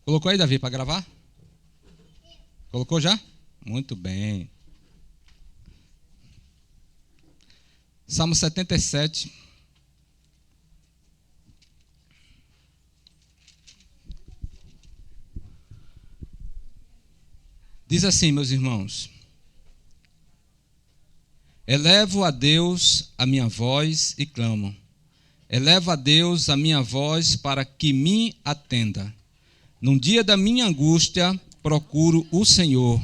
Colocou aí, Davi, para gravar? Colocou já? Muito bem. Salmo 77. Diz assim, meus irmãos: elevo a Deus a minha voz e clamo. Elevo a Deus a minha voz para que me atenda. Num dia da minha angústia, procuro o Senhor.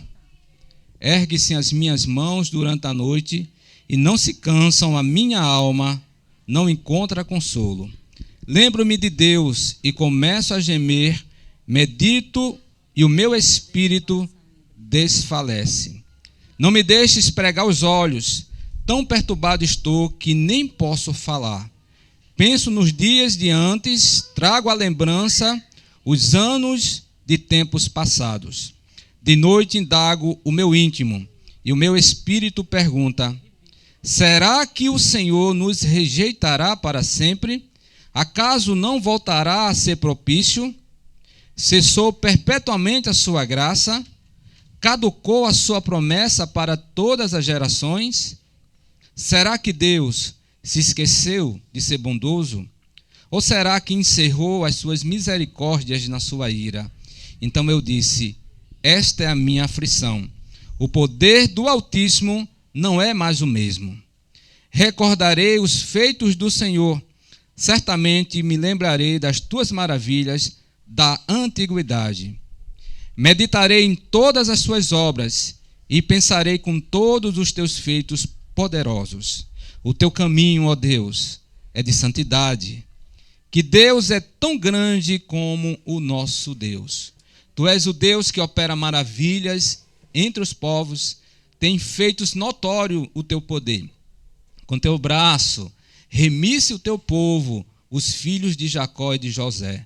Ergue-se as minhas mãos durante a noite e não se cansam a minha alma, não encontra consolo. Lembro-me de Deus e começo a gemer, medito e o meu espírito desfalece. Não me deixes pregar os olhos, tão perturbado estou que nem posso falar. Penso nos dias de antes, trago à lembrança os anos de tempos passados. De noite indago o meu íntimo e o meu espírito pergunta: será que o Senhor nos rejeitará para sempre? Acaso não voltará a ser propício? Cessou perpetuamente a sua graça? Caducou a sua promessa para todas as gerações? Será que Deus se esqueceu de ser bondoso? Ou será que encerrou as suas misericórdias na sua ira? Então eu disse: esta é a minha aflição. O poder do Altíssimo não é mais o mesmo. Recordarei os feitos do Senhor. Certamente me lembrarei das tuas maravilhas da antiguidade. Meditarei em todas as suas obras e pensarei com todos os teus feitos poderosos. O teu caminho, ó Deus, é de santidade. Que Deus é tão grande como o nosso Deus. Tu és o Deus que opera maravilhas entre os povos, tem feito notório o teu poder. Com teu braço, remisse o teu povo, os filhos de Jacó e de José.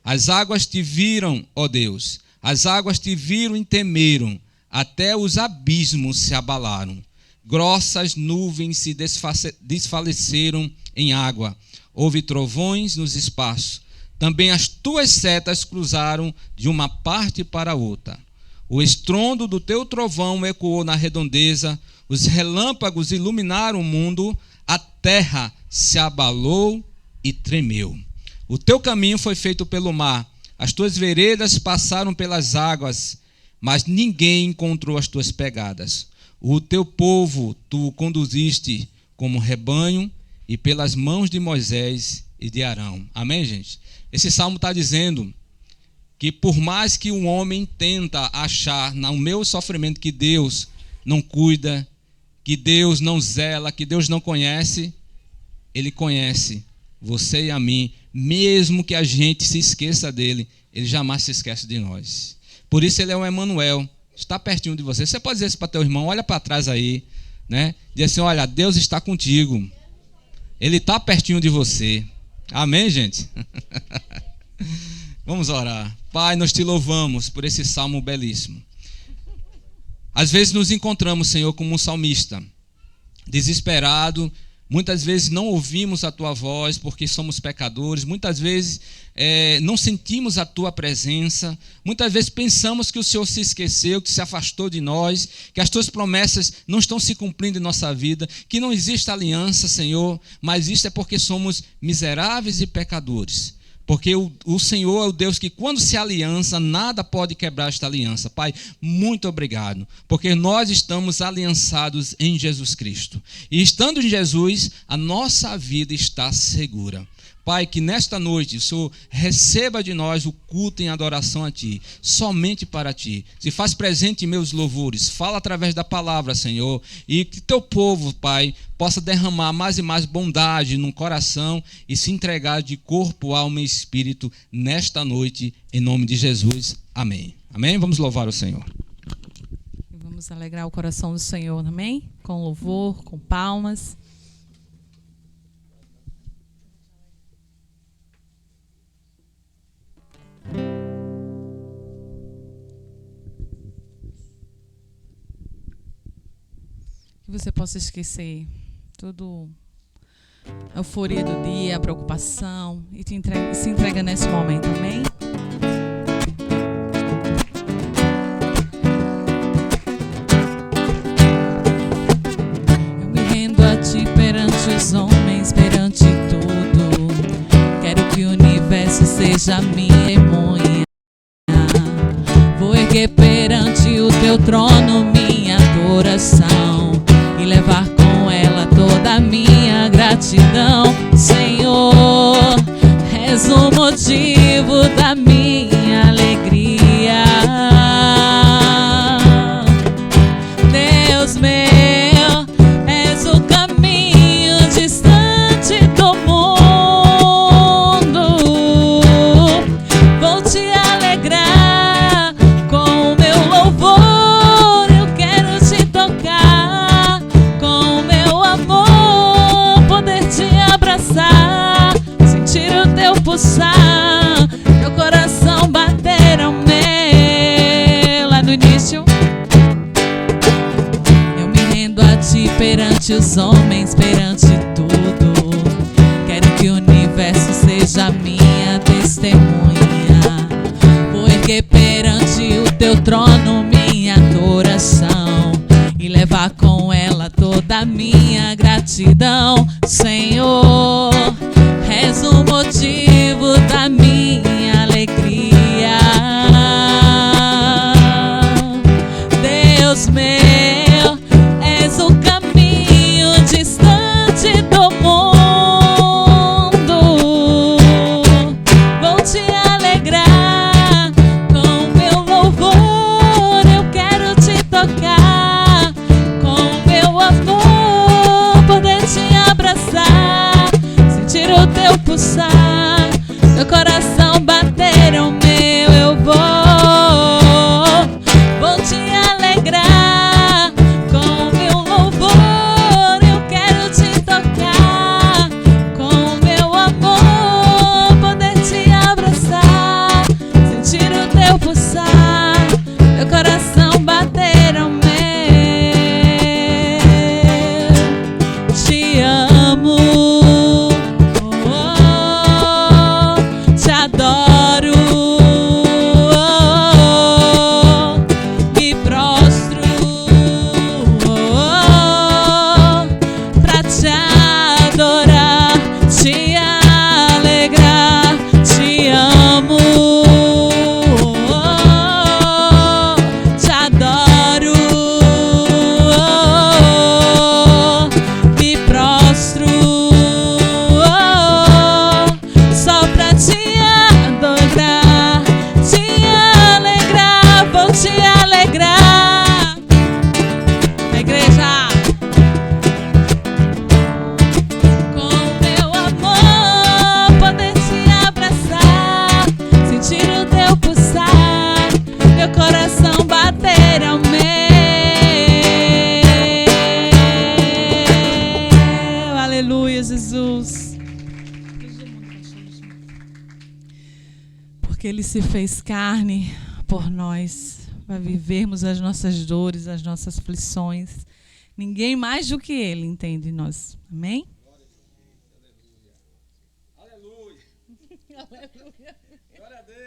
As águas te viram, ó Deus, as águas te viram e temeram, até os abismos se abalaram. Grossas nuvens se desfaleceram em água. Houve trovões nos espaços. Também as tuas setas cruzaram de uma parte para outra. O estrondo do teu trovão ecoou na redondeza. Os relâmpagos iluminaram o mundo. A terra se abalou e tremeu. O teu caminho foi feito pelo mar. As tuas veredas passaram pelas águas, mas ninguém encontrou as tuas pegadas. O teu povo tu conduziste como rebanho e pelas mãos de Moisés e de Arão. Amém, gente? Esse salmo está dizendo que por mais que um homem tenta achar no meu sofrimento que Deus não cuida, que Deus não zela, que Deus não conhece, Ele conhece você e a mim. Mesmo que a gente se esqueça dele, Ele jamais se esquece de nós. Por isso Ele é o Emanuel. Está pertinho de você. Você pode dizer isso para teu irmão: olha para trás aí, né? Diz assim: olha, Deus está contigo. Ele está pertinho de você. Amém, gente? Vamos orar. Pai, nós te louvamos por esse salmo belíssimo. Às vezes nos encontramos, Senhor, como um salmista, desesperado. Muitas vezes não ouvimos a tua voz porque somos pecadores. Muitas vezes não sentimos a tua presença. Muitas vezes pensamos que o Senhor se esqueceu, que se afastou de nós, que as tuas promessas não estão se cumprindo em nossa vida, que não existe aliança, Senhor. Mas isso é porque somos miseráveis e pecadores. Porque o Senhor é o Deus que, quando se aliança, nada pode quebrar esta aliança. Pai, muito obrigado, porque nós estamos aliançados em Jesus Cristo. E estando em Jesus, a nossa vida está segura. Pai, que nesta noite o Senhor receba de nós o culto em adoração a Ti, somente para Ti. Se faz presente em meus louvores, fala através da palavra, Senhor, e que Teu povo, Pai, possa derramar mais e mais bondade no coração e se entregar de corpo, alma e espírito nesta noite, em nome de Jesus. Amém. Amém? Vamos louvar o Senhor. Vamos alegrar o coração do Senhor, amém? Com louvor, com palmas. Que você possa esquecer toda a euforia do dia, a preocupação e se entrega nesse momento, amém? os homens perante tudo. Quero que o universo seja minha testemunha. Vou erguer perante o teu trono minha adoração e levar com ela toda a minha gratidão. Senhor, és o motivo da minha alegria. Deus meu, és o caminho distante do mundo. Vou te alegrar com o meu louvor. Eu quero te tocar com o meu amor, poder te abraçar, sentir o teu pulsar, meu coração bater ao meu. Lá no início, eu me rendo a ti perante os homens, perante tudo. Quero que o universo seja minha testemunha. Vou erguer perante o teu trono minha adoração e levar com ela toda a minha gratidão. Senhor, és o motivo da minha alegria. Deus meu, és o caminho distante do mundo. Vou te alegrar com o meu louvor. Eu quero te tocar com o meu amor, poder te abraçar, sentir o teu pulsar, meu coração bater ao meu. Eu vou te alegrar com o meu louvor. Eu quero te tocar com o meu amor, poder te abraçar, sentir o teu pulsar, meu coração bater ao meu. Te amo, te adoro, me prostro pra te adorar, te alegrar. Te amo, te adoro, me prostro só pra te adorar, te alegrar. Vou te alegrar. A igreja, com o meu amor, poder te abraçar, sentir o teu pulsar, meu coração bater ao meu. Aleluia, Jesus. Porque Ele se fez carne por nós, para vivermos as nossas dores, as nossas aflições. Ninguém mais do que Ele entende nós. Amém? Aleluia. Aleluia. Glória a Deus.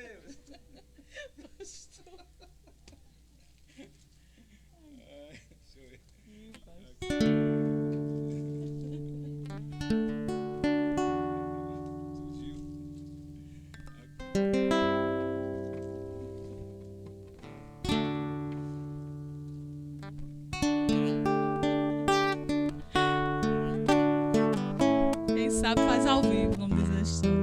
Quem sabe faz ao vivo, como diz a história.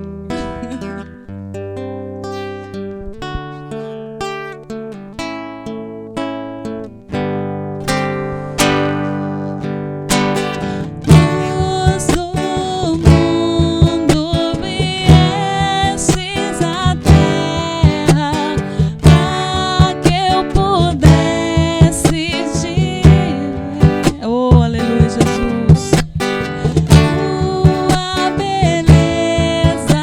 Luz do mundo, viestes à terra para que eu pudesse te ver. Oh, aleluia, Jesus. Tua beleza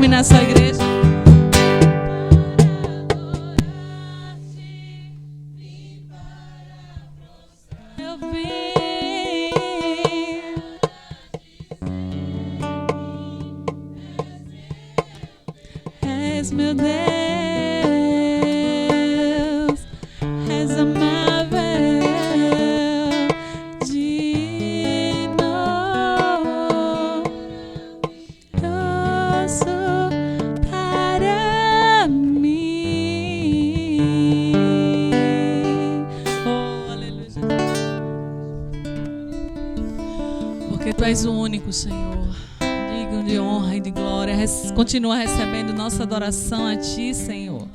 terminar essa igreja. Eu vim. És meu Deus, és amável, digno, doce para mim. Oh, aleluia. Porque tu és o único, Senhor, digno de honra e de glória. Continua recebendo nossa adoração a Ti, Senhor,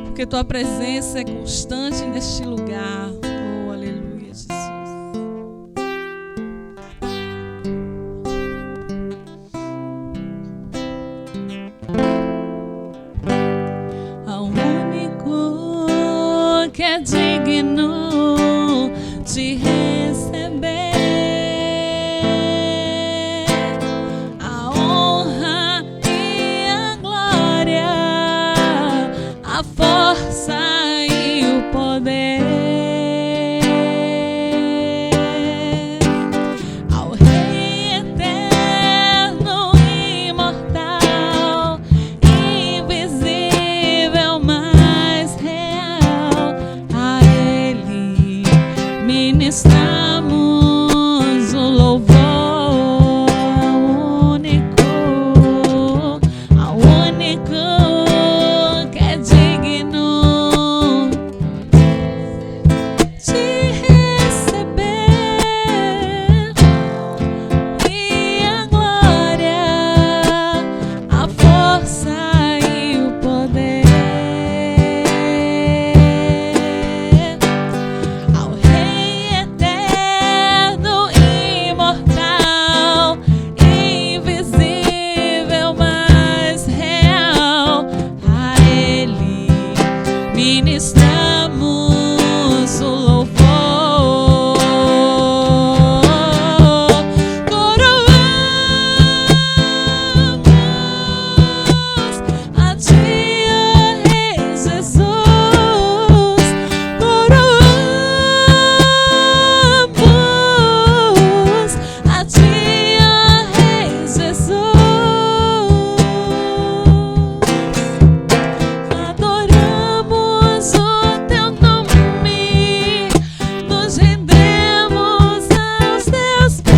porque Tua presença é constante neste lugar. Oh, aleluia, Jesus. Ao único que é digno de receber a honra e a glória, a força e o poder. Ao Rei eterno, imortal, invisível, mas real, a Ele ministramos o louvor. Ao único que é digno de receber e a glória, a força e o poder. Ao Rei eterno, imortal, invisível, mas real, a Ele ministramos o louvor. Coroamos a Ti, ó Rei Jesus. Coroamos a Ti, ó Rei Jesus. Adoramos o Teu nome, nos rendemos aos Teus pés,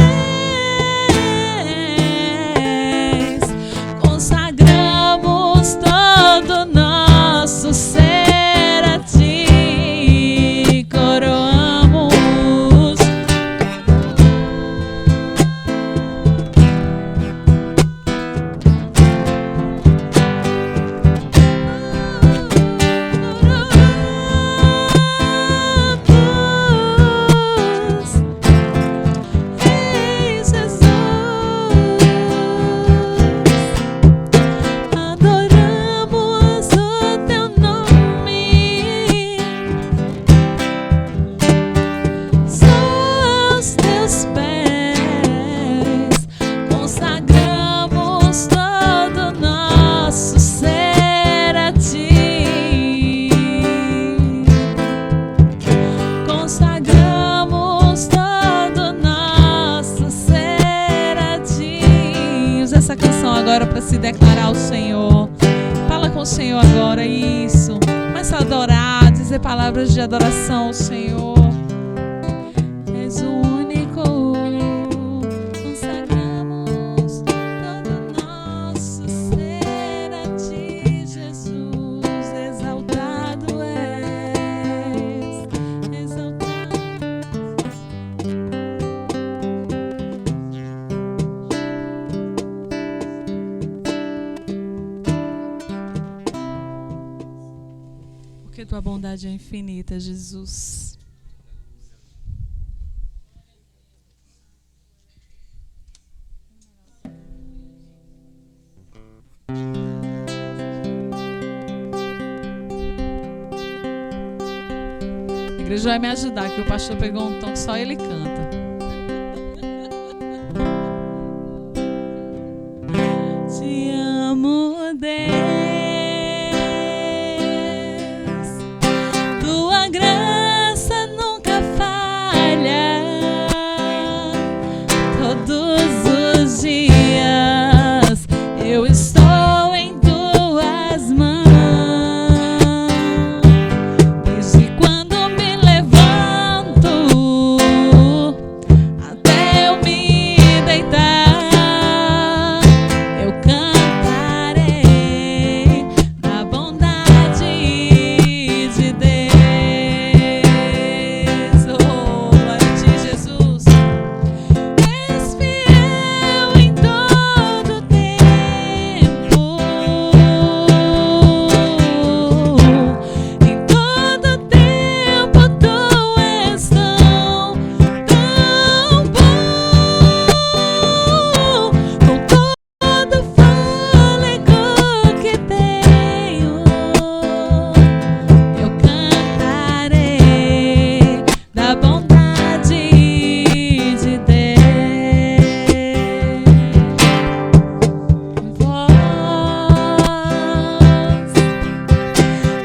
consagramos todo nosso ser a Ti, coroamos. Rei Jesus, adoramos o Teu nome, aos Teus pés, consagramos todo nosso ser a Ti, consagramos todo nosso ser a Ti. Usa essa canção agora para se declarar ao Senhor. Fala com o Senhor agora, isso. Começa a adorar, dizer palavras de adoração ao Senhor. És o único. Consagramos todo nosso ser a Ti, Jesus. Exaltado és, exaltado. Porque Tua bondade é infinita, Jesus. A igreja vai me ajudar, que o pastor pegou um tom que só ele canta. Te amo. Deus, tua graça nunca falha. Todos os dias eu estou em tuas mãos. Desde quando me levanto até eu me deitar, eu cantarei da bondade de Deus. Oh, glória a ti, Jesus. És fiel em todo tempo. Em todo tempo tu és tão bom. Com todo fôlego que tenho, eu cantarei da bondade de Deus. Voz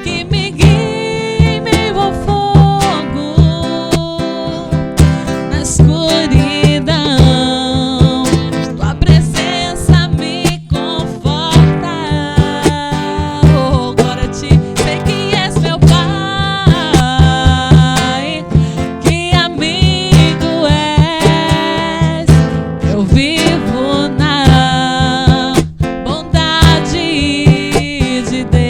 que me guia em meio ao fogo, na escuridão, tua presença me conforta. Oh, glória a ti. Sei que és meu Pai, que amigo és. Eu vivo na bondade de Deus.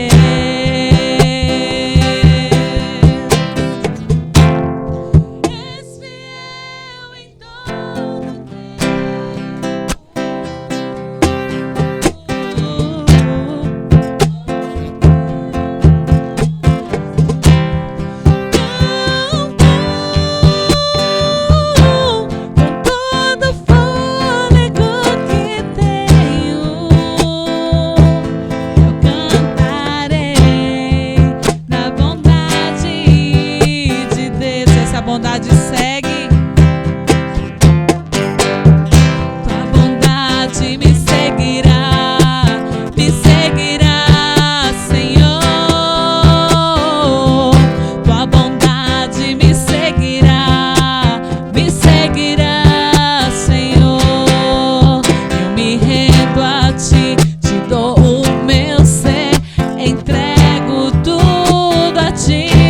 És fiel em todo com todo fôlego que tenho, eu cantarei da bondade de Deus. Essa bondade segue, tua bondade me seguirá, Senhor. Tua bondade me seguirá, Senhor. Eu me rendo a ti, te dou o meu ser, entrego tudo a ti.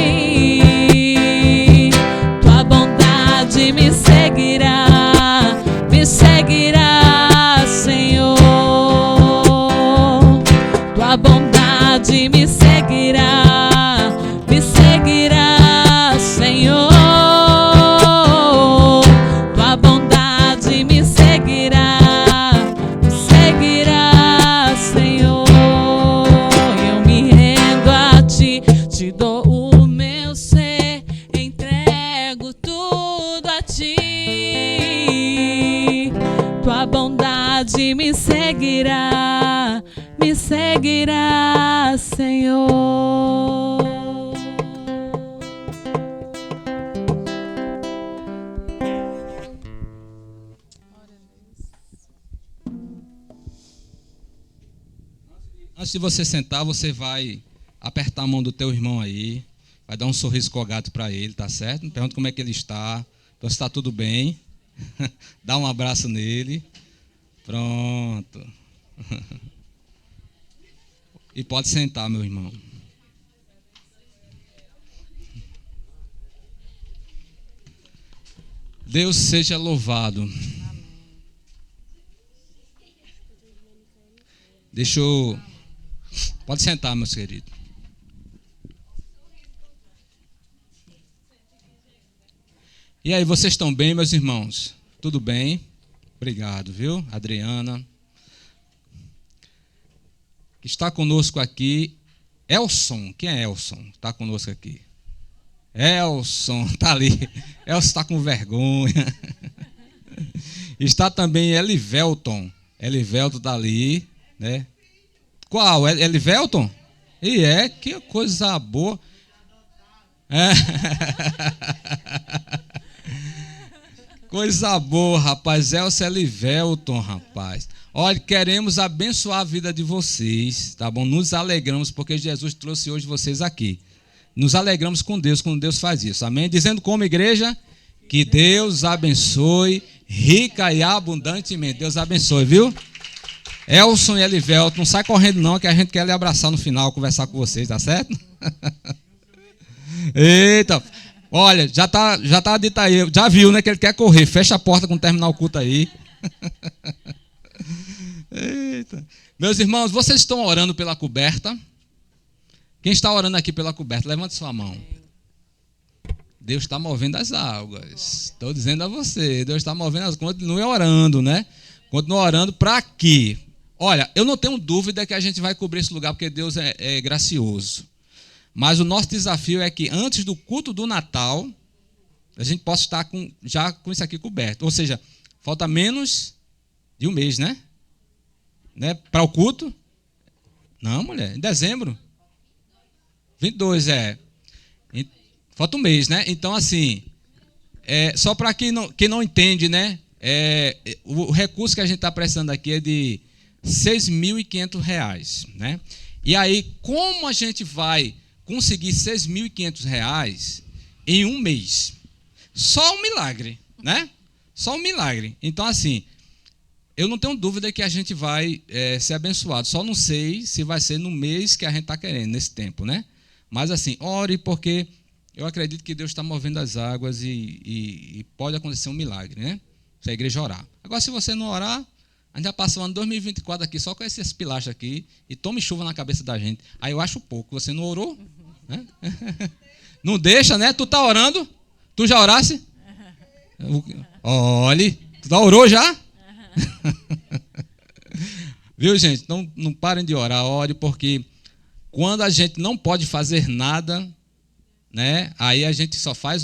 Tua bondade me seguirá, Senhor. Tua bondade me seguirá, Senhor. Tua bondade me seguirá, Senhor. Eu me rendo a ti, te dou o meu ser, entrego tudo a ti. Tua bondade me seguirá, Senhor. Antes de você sentar, você vai apertar a mão do teu irmão aí, vai dar um sorriso colgado para ele, tá certo? Pergunta como é que ele está, então se está tudo bem. Dá um abraço nele. Pronto. E pode sentar, meu irmão. Deus seja louvado. Deixa eu... Pode sentar, meus queridos. E aí, vocês estão bem, meus irmãos? Tudo bem? Obrigado, viu? Adriana. Está conosco aqui Elson. Quem é Elson? Está conosco aqui. Elson, está ali. Elson está com vergonha. Está também Elivelton. Elivelton está ali, né? Qual? Elivelton? E que coisa boa. É. Coisa boa, rapaz. Elson Elivelton, rapaz. Olha, queremos abençoar a vida de vocês, tá bom? Nos alegramos porque Jesus trouxe hoje vocês aqui. Nos alegramos com Deus quando Deus faz isso, amém? Dizendo como igreja, que Deus abençoe rica e abundantemente. Deus abençoe, viu? Elson e Elivelto, não sai correndo não, que a gente quer lhe abraçar no final, conversar com vocês, tá certo? Eita, olha, já tá dito aí, já viu, né, que ele quer correr, fecha a porta quando terminar o culto aí. Eita. Meus irmãos, vocês estão orando pela coberta? Quem está orando aqui pela coberta, levante sua mão. Deus está movendo as águas. Estou dizendo a você, Deus está movendo as águas. Continue orando, né? Continue orando para quê? Olha, eu não tenho dúvida que a gente vai cobrir esse lugar porque Deus é gracioso. Mas o nosso desafio é que antes do culto do Natal, a gente possa estar já com isso aqui coberto. Ou seja, falta menos de um mês, né? Para o culto? Não, mulher, em dezembro. 22, falta um mês, né? Então, assim, só para quem não entende, né? O recurso que a gente está prestando aqui é de R$ 6.500, né? E aí, como a gente vai conseguir R$ 6.500 em um mês? Só um milagre, né? Só um milagre. Então, assim, eu não tenho dúvida que a gente vai ser abençoado. Só não sei se vai ser no mês que a gente está querendo, nesse tempo, né? Mas, assim, ore, porque eu acredito que Deus está movendo as águas e pode acontecer um milagre, né? Se a igreja orar. Agora, se você não orar, a gente já passa o ano 2024 aqui, só com esses pilastros aqui, e tome chuva na cabeça da gente. Aí eu acho pouco. Você não orou? Né? Não deixa, né? Tu está orando? Tu já orasse? Olhe, tu já orou já? Viu, gente? Então, não parem de orar, ore, porque quando a gente não pode fazer nada, né? Aí a gente só faz,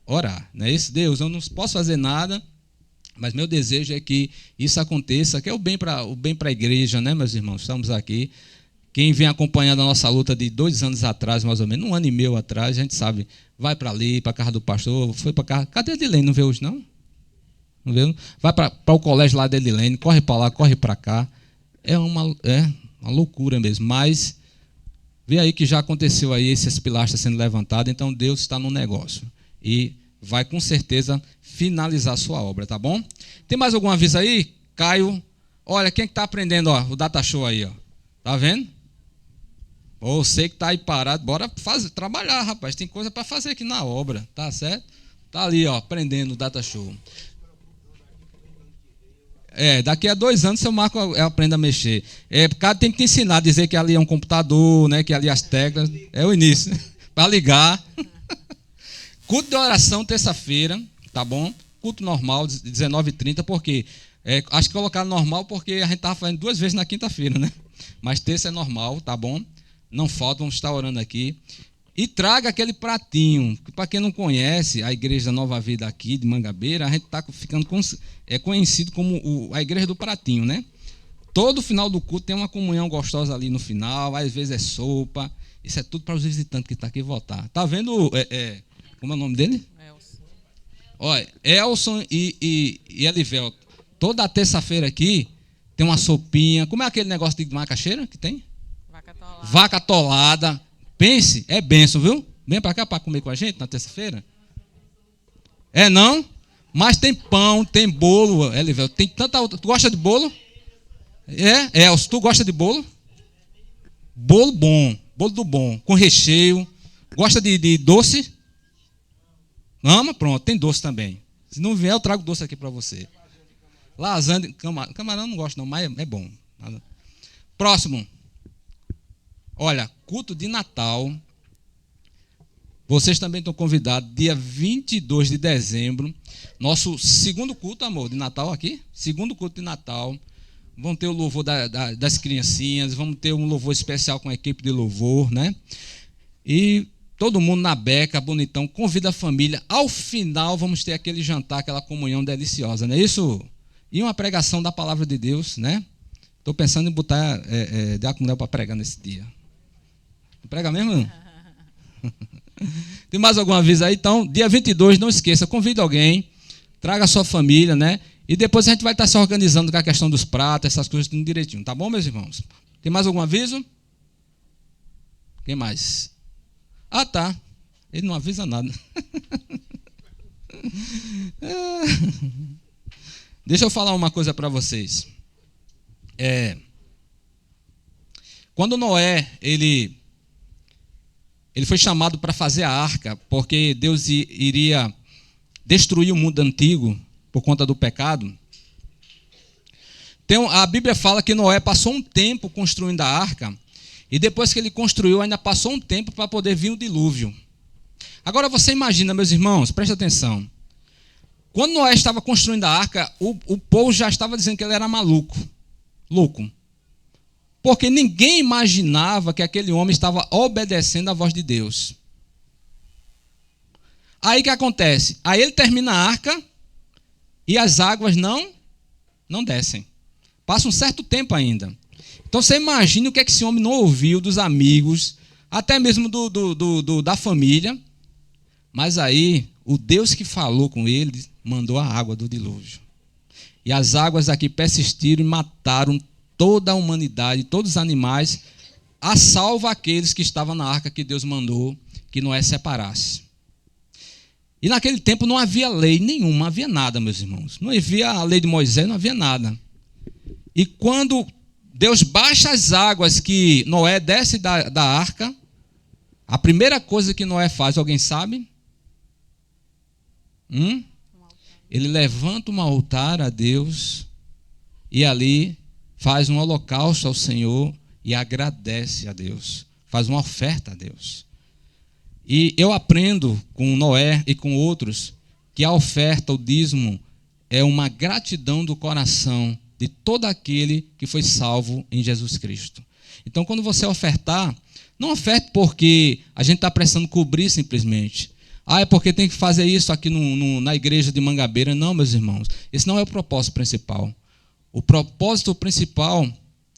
orar. Não é isso? Deus, eu não posso fazer nada, mas meu desejo é que isso aconteça, que é o bem para a igreja, né, meus irmãos? Estamos aqui. Quem vem acompanhando a nossa luta de 2 anos atrás, mais ou menos, 1 ano e meio atrás, a gente sabe, vai para ali, para a casa do pastor, foi para casa. Cadê a Edilene? Não vê hoje, não? Não vê? Vai para o colégio lá da Edilene, corre para lá, corre para cá. É uma loucura mesmo, mas vê aí que já aconteceu aí esses pilastras sendo levantados, então Deus está no negócio e vai com certeza finalizar a sua obra, tá bom? Tem mais algum aviso aí? Caio, olha, quem está aprendendo, o Data Show aí, tá vendo? Você que está aí parado, bora trabalhar, rapaz, tem coisa para fazer aqui na obra, tá certo? Tá ali, aprendendo o Data Show. Daqui a 2 anos seu Marco aprende a mexer. O cara tem que te ensinar a dizer que ali é um computador, né, que ali as teclas, é o início, para ligar. Culto de oração, terça-feira, tá bom? Culto normal, 19h30, porque acho que colocaram normal porque a gente estava fazendo 2 vezes na quinta-feira, né? Mas terça é normal, tá bom? Não falta, vamos estar orando aqui. E traga aquele pratinho, que para quem não conhece, a Igreja Nova Vida aqui de Mangabeira, a gente está ficando conhecido como a Igreja do Pratinho, né? Todo final do culto tem uma comunhão gostosa ali no final, às vezes é sopa, isso é tudo para os visitantes que estão aqui votar. Tá vendo, como é o nome dele? Elson. Olha, Elson e Elivelto, toda terça-feira aqui tem uma sopinha, como é aquele negócio de macaxeira que tem? Vaca atolada. Vaca atolada. Pense, é bênção, viu? Vem para cá para comer com a gente na terça-feira. Não? Mas tem pão, tem bolo, Elivelto, tem tanta outra. Tu gosta de bolo? Elson, tu gosta de bolo? Bolo bom, bolo do bom, com recheio. Gosta de doce? Ama? Pronto, tem doce também. Se não vier, eu trago doce aqui para você. Lasanha, camarão não gosto não, mas é bom. Próximo. Olha, culto de Natal. Vocês também estão convidados, dia 22 de dezembro. Nosso segundo culto, amor, de Natal aqui. Segundo culto de Natal. Vamos ter o louvor das criancinhas. Vamos ter um louvor especial com a equipe de louvor, né? E todo mundo na beca, bonitão. Convida a família. Ao final, vamos ter aquele jantar, aquela comunhão deliciosa, não é isso? E uma pregação da palavra de Deus, né? Estou pensando em botar Diácono Léo para pregar nesse dia. Prega mesmo? Tem mais algum aviso aí? Então, dia 22, não esqueça, convide alguém, traga a sua família, né? E depois a gente vai estar se organizando com a questão dos pratos, essas coisas tudo direitinho. Tá bom, meus irmãos? Tem mais algum aviso? Quem mais? Ah, tá. Ele não avisa nada. Deixa eu falar uma coisa para vocês. Quando Noé, ele foi chamado para fazer a arca, porque Deus iria destruir o mundo antigo por conta do pecado. A Bíblia fala que Noé passou um tempo construindo a arca, e depois que ele construiu, ainda passou um tempo para poder vir o dilúvio. Agora você imagina, meus irmãos, preste atenção. Quando Noé estava construindo a arca, o povo já estava dizendo que ele era maluco, louco. Porque ninguém imaginava que aquele homem estava obedecendo à voz de Deus. Aí o que acontece? Aí ele termina a arca e as águas não descem. Passa um certo tempo ainda. Então você imagina o que é que esse homem não ouviu dos amigos, até mesmo da família. Mas aí o Deus que falou com ele mandou a água do dilúvio. E as águas aqui persistiram e mataram toda a humanidade, todos os animais, a salvo aqueles que estavam na arca que Deus mandou que Noé separasse. E naquele tempo não havia lei nenhuma, não havia nada, meus irmãos. Não havia a lei de Moisés, não havia nada. E quando Deus baixa as águas que Noé desce da arca, a primeira coisa que Noé faz, alguém sabe? Ele levanta um altar a Deus e ali faz um holocausto ao Senhor e agradece a Deus. Faz uma oferta a Deus. E eu aprendo com Noé e com outros que a oferta, o dízimo, é uma gratidão do coração de todo aquele que foi salvo em Jesus Cristo. Então, quando você ofertar, não oferte porque a gente está precisando cobrir simplesmente. É porque tem que fazer isso aqui na igreja de Mangabeira. Não, meus irmãos, esse não é o propósito principal. O propósito principal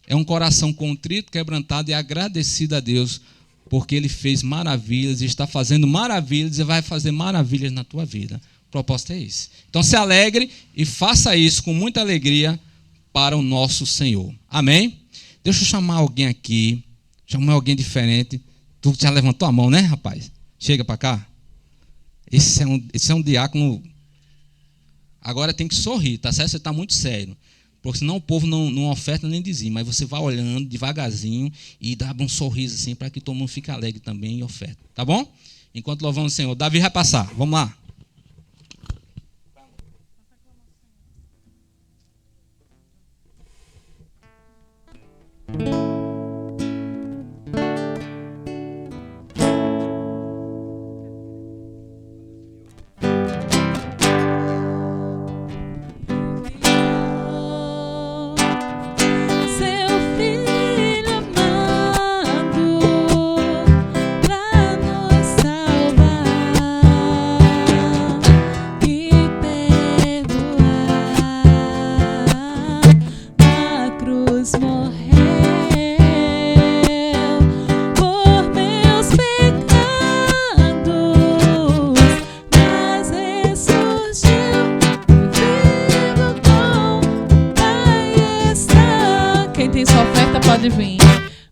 é um coração contrito, quebrantado e agradecido a Deus, porque Ele fez maravilhas e está fazendo maravilhas e vai fazer maravilhas na tua vida. O propósito é esse. Então se alegre e faça isso com muita alegria para o nosso Senhor. Amém? Deixa eu chamar alguém aqui, chamar alguém diferente. Tu já levantou a mão, né, rapaz? Chega para cá. Esse é um diácono. Agora tem que sorrir, tá certo? Você está muito sério. Porque senão o povo não oferta nem dizima. Mas você vai olhando devagarzinho e dá um sorriso assim para que todo mundo fique alegre também e oferta. Tá bom? Enquanto louvamos o Senhor. Davi vai passar. Vamos lá. Pode vir,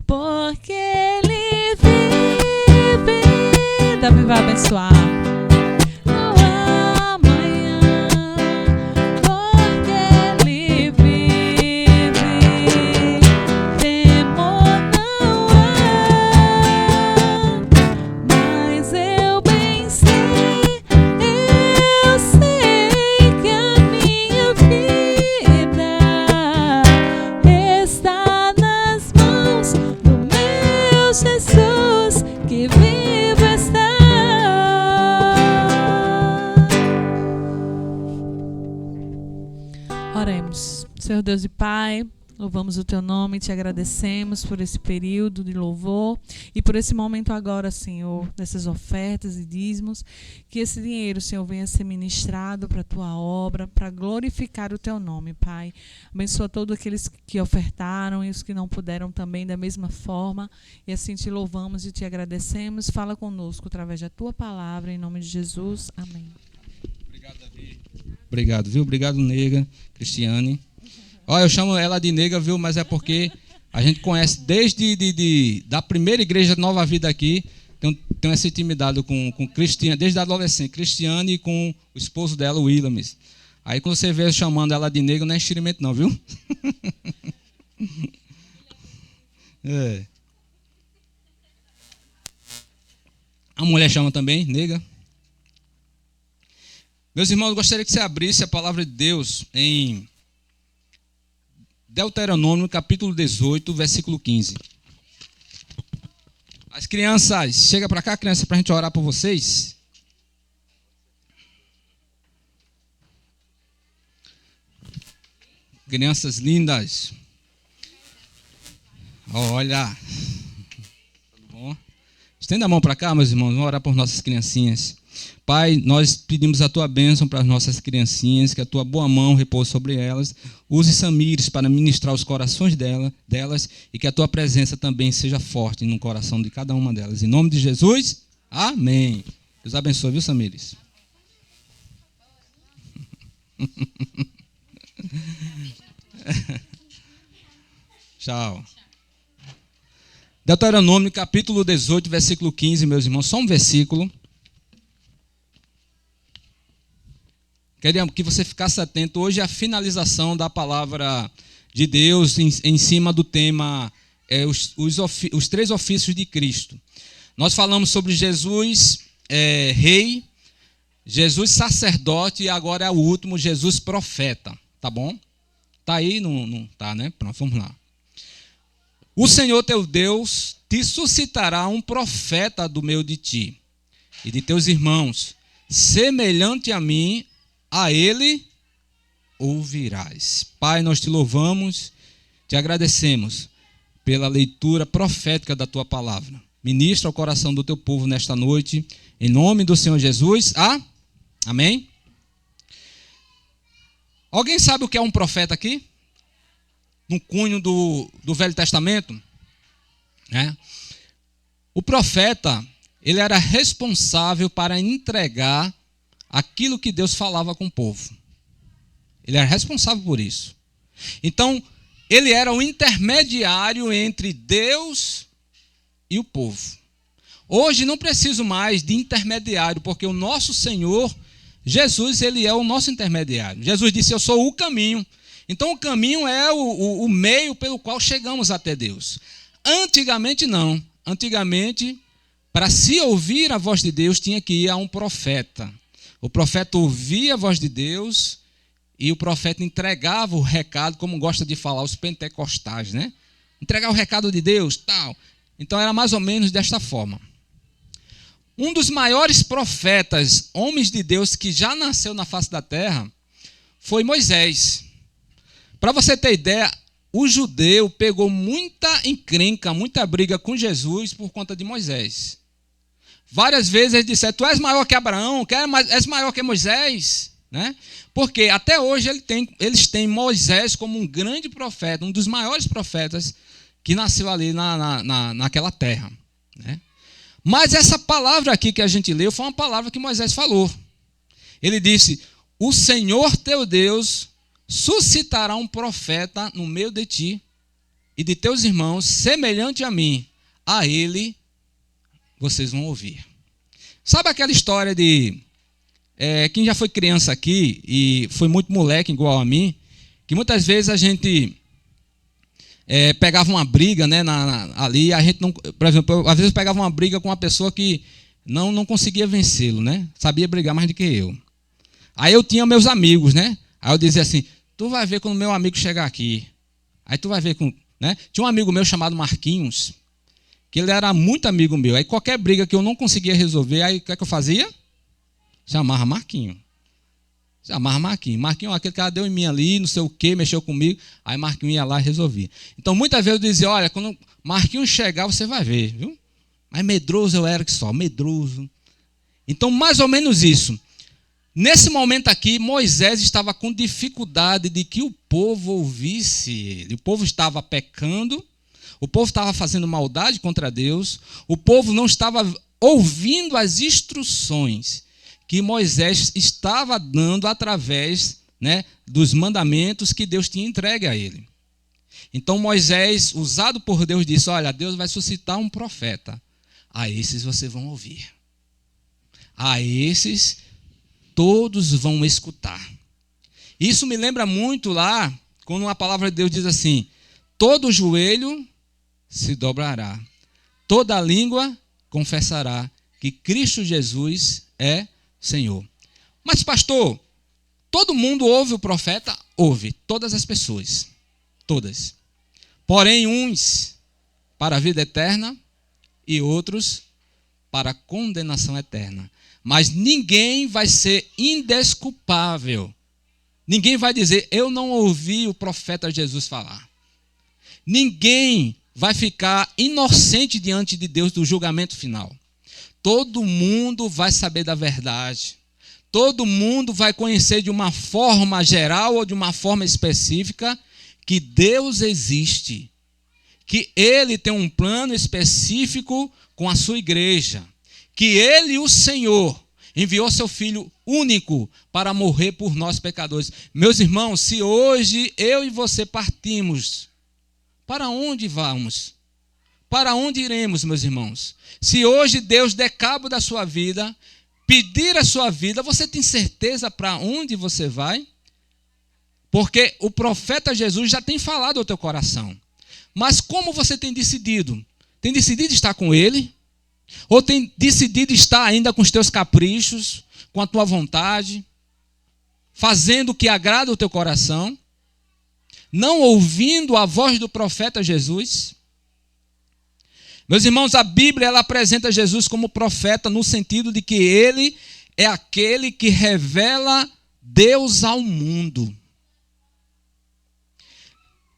porque Ele vive. Davi vai abençoar. Não há amanhã, porque Ele vive. Temor não há, mas eu bem sei, eu sei que a minha vida está nas mãos do meu Jesus, que vivo está. Oremos. Senhor Deus e Pai, louvamos o Teu nome e Te agradecemos por esse período de louvor e por esse momento agora, Senhor, dessas ofertas e dízimos, que esse dinheiro, Senhor, venha ser ministrado para a Tua obra, para glorificar o Teu nome, Pai. Abençoa todos aqueles que ofertaram e os que não puderam também da mesma forma, e assim Te louvamos e Te agradecemos. Fala conosco através da Tua palavra, em nome de Jesus. Amém. Obrigado, Davi. Obrigado, viu? Obrigado, nega, Cristiane. Ó, eu chamo ela de nega, viu? Mas é porque a gente conhece desde da primeira igreja de Nova Vida aqui. Tenho essa intimidade com Cristiane, desde a adolescente, Cristiane, e com o esposo dela, o Williams. Aí quando você vê eu chamando ela de nega, não é enxerimento não, viu? É. A mulher chama também, nega. Meus irmãos, eu gostaria que você abrisse a palavra de Deus em Deuteronômio, capítulo 18, versículo 15. As crianças, chega para cá, criança, para a gente orar por vocês. Crianças lindas. Olha. Tudo bom? Estenda a mão para cá, meus irmãos, vamos orar por nossas criancinhas. Pai, nós pedimos a tua bênção para as nossas criancinhas, que a tua boa mão repouse sobre elas. Use Samires para ministrar os corações delas e que a tua presença também seja forte no coração de cada uma delas. Em nome de Jesus, amém. Deus abençoe, viu, Samires? Tchau. Deuteronômio, capítulo 18, versículo 15, meus irmãos, só um versículo. Queria que você ficasse atento. Hoje é a finalização da palavra de Deus em cima do tema os três ofícios de Cristo. Nós falamos sobre Jesus rei, Jesus sacerdote e agora é o último, Jesus profeta. Tá bom? Tá aí? Não tá, né? Pronto, vamos lá. O Senhor teu Deus te suscitará um profeta do meio de ti e de teus irmãos, semelhante a mim, a ele ouvirás. Pai, nós te louvamos, te agradecemos pela leitura profética da tua palavra. Ministra o coração do teu povo nesta noite, em nome do Senhor Jesus. Amém? Alguém sabe o que é um profeta aqui? No cunho do Velho Testamento? O profeta, ele era responsável para entregar aquilo que Deus falava com o povo. Ele era responsável por isso. Então, ele era o intermediário entre Deus e o povo. Hoje não preciso mais de intermediário, porque o nosso Senhor, Jesus, ele é o nosso intermediário. Jesus disse, eu sou o caminho. Então, o caminho é o meio pelo qual chegamos até Deus. Antigamente, não. Antigamente, para se ouvir a voz de Deus, tinha que ir a um profeta. O profeta ouvia a voz de Deus e o profeta entregava o recado, como gosta de falar os pentecostais, né? Entregar o recado de Deus, tal. Então era mais ou menos desta forma. Um dos maiores profetas, homens de Deus, que já nasceu na face da terra, foi Moisés. Para você ter ideia, o judeu pegou muita encrenca, muita briga com Jesus por conta de Moisés. Várias vezes eles disseram, tu és maior que Abraão, és maior que Moisés, né? Porque até hoje eles têm Moisés como um grande profeta, um dos maiores profetas que nasceu ali naquela terra, né? Mas essa palavra aqui que a gente leu foi uma palavra que Moisés falou. Ele disse, o Senhor teu Deus suscitará um profeta no meio de ti e de teus irmãos, semelhante a mim, a ele vocês vão ouvir. Sabe aquela história de quem já foi criança aqui e foi muito moleque igual a mim, que muitas vezes a gente pegava uma briga, né, ali, a gente não, por exemplo, às vezes eu pegava uma briga com uma pessoa que não conseguia vencê-lo, né? Sabia brigar mais do que eu. Aí eu tinha meus amigos, né? Aí eu dizia assim, tu vai ver quando meu amigo chegar aqui. Aí tu vai ver, né? Tinha um amigo meu chamado Marquinhos, que ele era muito amigo meu. Aí qualquer briga que eu não conseguia resolver, aí o que é que eu fazia? Chamava Marquinho. Marquinho, aquele cara deu em mim ali, não sei o quê, mexeu comigo. Aí Marquinho ia lá e resolvia. Então muitas vezes eu dizia, olha, quando Marquinho chegar, você vai ver, viu? Mas medroso eu era que só, medroso. Então mais ou menos isso. Nesse momento aqui, Moisés estava com dificuldade de que o povo ouvisse ele. O povo estava pecando, o povo estava fazendo maldade contra Deus, o povo não estava ouvindo as instruções que Moisés estava dando através, né, dos mandamentos que Deus tinha entregue a ele. Então Moisés, usado por Deus, disse: olha, Deus vai suscitar um profeta. A esses vocês vão ouvir. A esses todos vão escutar. Isso me lembra muito lá, quando a palavra de Deus diz assim: todo joelho se dobrará, toda língua confessará que Cristo Jesus é Senhor. Mas pastor, todo mundo ouve o profeta? Ouve, todas as pessoas, todas. Porém, uns para a vida eterna e outros para a condenação eterna. Mas ninguém vai ser indesculpável. Ninguém vai dizer: eu não ouvi o profeta Jesus falar. Ninguém vai ficar inocente diante de Deus do julgamento final. Todo mundo vai saber da verdade. Todo mundo vai conhecer de uma forma geral ou de uma forma específica que Deus existe, que Ele tem um plano específico com a sua igreja, que Ele, o Senhor, enviou seu Filho único para morrer por nós pecadores. Meus irmãos, se hoje eu e você partimos, para onde vamos? Para onde iremos, meus irmãos? Se hoje Deus der cabo da sua vida, pedir a sua vida, você tem certeza para onde você vai? Porque o profeta Jesus já tem falado ao teu coração. Mas como você tem decidido? Tem decidido estar com Ele? Ou tem decidido estar ainda com os teus caprichos, com a tua vontade, fazendo o que agrada o teu coração, não ouvindo a voz do profeta Jesus? Meus irmãos, a Bíblia ela apresenta Jesus como profeta no sentido de que ele é aquele que revela Deus ao mundo.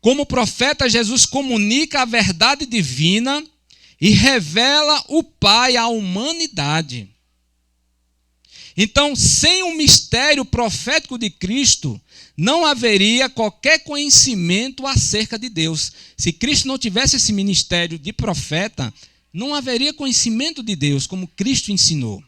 Como profeta, Jesus comunica a verdade divina e revela o Pai à humanidade. Então, sem o mistério profético de Cristo, não haveria qualquer conhecimento acerca de Deus. Se Cristo não tivesse esse ministério de profeta, não haveria conhecimento de Deus, como Cristo ensinou.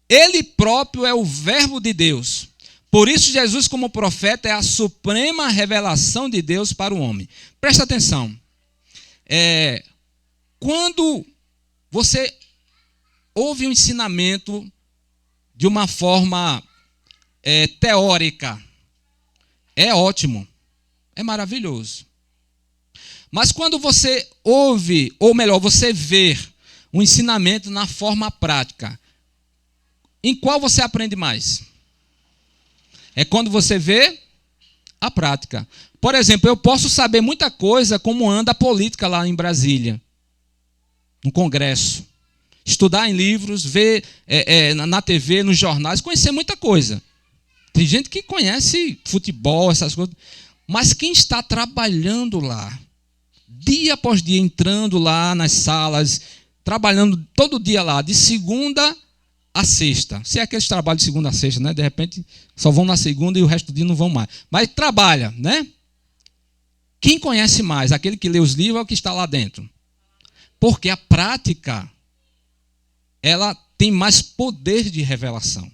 Ele próprio é o Verbo de Deus. Por isso, Jesus, como profeta, é a suprema revelação de Deus para o homem. Presta atenção. Quando você ouve um ensinamento de uma forma teórica, é ótimo, é maravilhoso. Mas quando você ouve, ou melhor, você vê um ensinamento na forma prática, em qual você aprende mais? É quando você vê a prática. Por exemplo, eu posso saber muita coisa como anda a política lá em Brasília, no Congresso. Estudar em livros, ver na TV, nos jornais, conhecer muita coisa. Tem gente que conhece futebol, essas coisas. Mas quem está trabalhando lá, dia após dia, entrando lá nas salas, trabalhando todo dia lá, de segunda a sexta. Se é aqueles trabalhos de segunda a sexta, né? De repente só vão na segunda e o resto do dia não vão mais. Mas trabalha, né? Quem conhece mais? Aquele que lê os livros ou o que está lá dentro? Porque a prática, ela tem mais poder de revelação.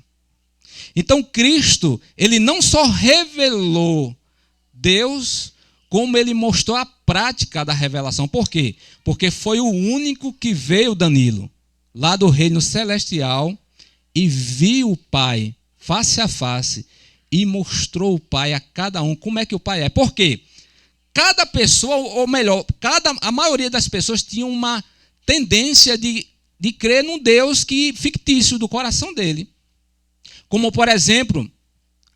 Então Cristo, ele não só revelou Deus, como ele mostrou a prática da revelação. Por quê? Porque foi o único que veio, Danilo, lá do reino celestial, e viu o Pai face a face e mostrou o Pai a cada um. Como é que o Pai é? Por quê? Cada pessoa, ou melhor, a maioria das pessoas tinha uma tendência de crer num Deus fictício do coração dele. Como, por exemplo,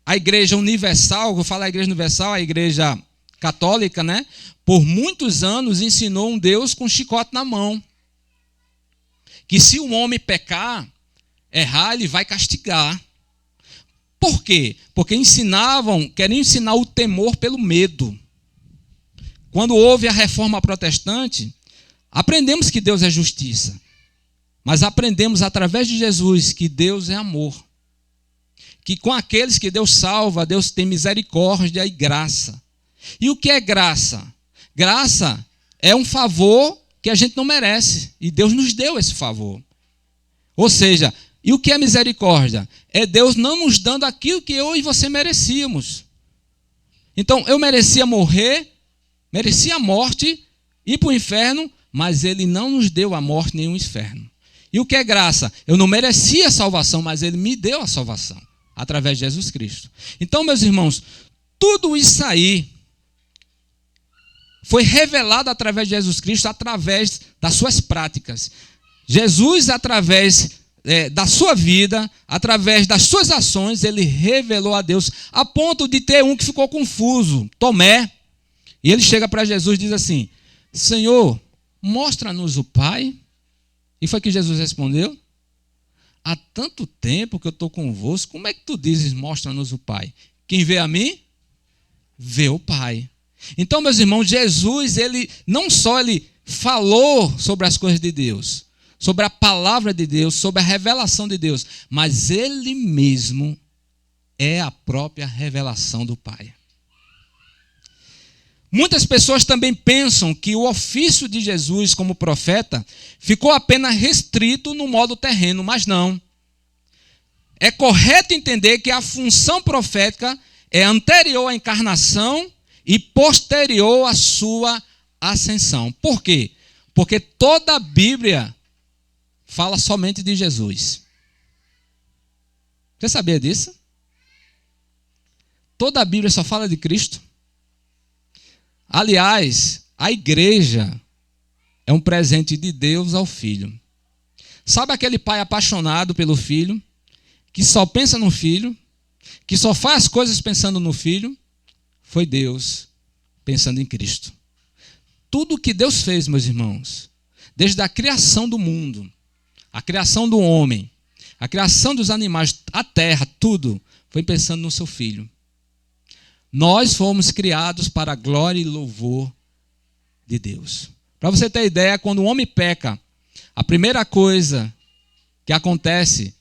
a Igreja Universal, eu falo a Igreja Universal, a Igreja Católica, né? Por muitos anos ensinou um Deus com chicote na mão. Que se um homem pecar, errar, ele vai castigar. Por quê? Porque queriam ensinar o temor pelo medo. Quando houve a reforma protestante, aprendemos que Deus é justiça. Mas aprendemos através de Jesus que Deus é amor. Que com aqueles que Deus salva, Deus tem misericórdia e graça. E o que é graça? Graça é um favor que a gente não merece. E Deus nos deu esse favor. Ou seja, E o que é misericórdia? É Deus não nos dando aquilo que eu e você merecíamos. Então, eu merecia morrer, merecia a morte, ir para o inferno, mas Ele não nos deu a morte nem o inferno. E o que é graça? Eu não merecia a salvação, mas Ele me deu a salvação, através de Jesus Cristo. Então, meus irmãos, tudo isso aí foi revelado através de Jesus Cristo, através das suas práticas. Jesus, através da sua vida, através das suas ações, ele revelou a Deus, a ponto de ter um que ficou confuso, Tomé. E ele chega para Jesus e diz assim: Senhor, mostra-nos o Pai. E foi que Jesus respondeu: há tanto tempo que eu estou convosco, como é que tu dizes, mostra-nos o Pai? Quem vê a mim, vê o Pai. Então, meus irmãos, Jesus, ele não só ele falou sobre as coisas de Deus, sobre a palavra de Deus, sobre a revelação de Deus, mas ele mesmo é a própria revelação do Pai. Muitas pessoas também pensam que o ofício de Jesus como profeta ficou apenas restrito no modo terreno, mas não. É correto entender que a função profética é anterior à encarnação e posterior à sua ascensão. Por quê? Porque toda a Bíblia fala somente de Jesus. Você sabia disso? Toda a Bíblia só fala de Cristo. Aliás, a igreja é um presente de Deus ao Filho. Sabe aquele pai apaixonado pelo Filho, que só pensa no Filho, que só faz coisas pensando no Filho? Foi Deus pensando em Cristo. Tudo que Deus fez, meus irmãos, desde a criação do mundo, a criação do homem, a criação dos animais, a terra, tudo, foi pensando no seu Filho. Nós fomos criados para a glória e louvor de Deus. Para você ter ideia, quando o homem peca, a primeira coisa que acontece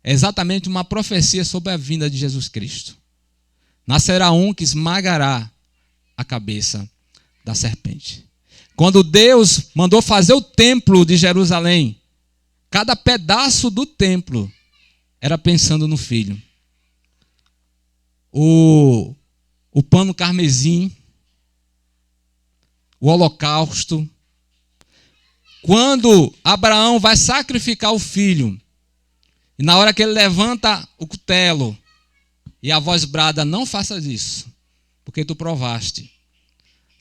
é exatamente uma profecia sobre a vinda de Jesus Cristo. Nascerá um que esmagará a cabeça da serpente. Quando Deus mandou fazer o templo de Jerusalém, cada pedaço do templo era pensando no Filho. O pano carmesim, o holocausto. Quando Abraão vai sacrificar o filho, e na hora que ele levanta o cutelo, e a voz brada: não faças isso, porque tu provaste.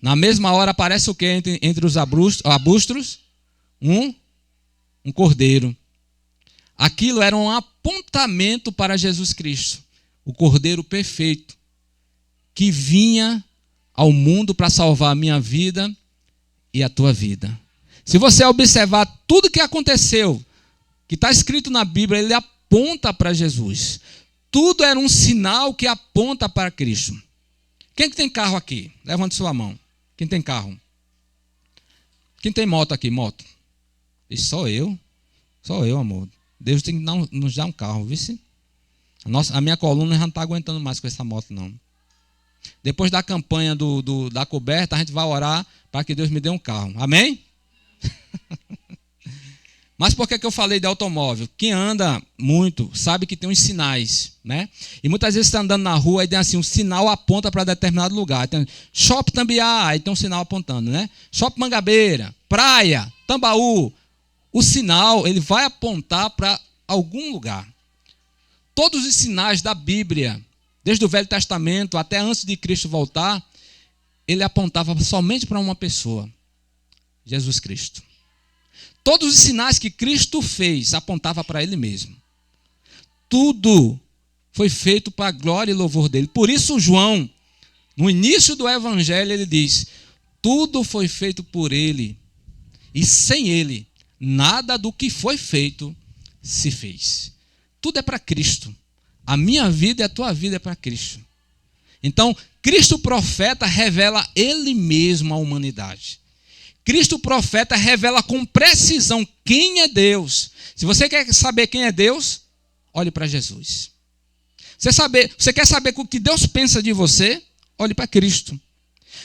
Na mesma hora aparece o que entre os arbustos? Um cordeiro. Aquilo era um apontamento para Jesus Cristo, o cordeiro perfeito, que vinha ao mundo para salvar a minha vida e a tua vida. Se você observar tudo que aconteceu, que está escrito na Bíblia, ele aponta para Jesus. Tudo era um sinal que aponta para Cristo. Quem que tem carro aqui? Levante sua mão. Quem tem carro? Quem tem moto aqui? Moto? Isso, só eu. Só eu, amor. Deus tem que nos dar um carro, viu? A minha coluna já não está aguentando mais com essa moto, não. Depois da campanha da coberta, a gente vai orar para que Deus me dê um carro. Amém? Mas por que eu falei de automóvel? Quem anda muito sabe que tem uns sinais, né? E muitas vezes você está andando na rua e tem assim, um sinal aponta para determinado lugar. Tem Shopping Tambiá, aí tem um sinal apontando, né? Shopping Mangabeira, praia, Tambaú. O sinal, ele vai apontar para algum lugar. Todos os sinais da Bíblia, desde o Velho Testamento até antes de Cristo voltar, ele apontava somente para uma pessoa: Jesus Cristo. Todos os sinais que Cristo fez apontavam para ele mesmo. Tudo foi feito para a glória e louvor dele. Por isso João, no início do Evangelho, ele diz: tudo foi feito por ele, e sem ele, nada do que foi feito se fez. Tudo é para Cristo. A minha vida e a tua vida é para Cristo. Então, Cristo profeta revela ele mesmo à humanidade. Cristo profeta revela com precisão quem é Deus. Se você quer saber quem é Deus, olhe para Jesus. Você quer saber o que Deus pensa de você? Olhe para Cristo.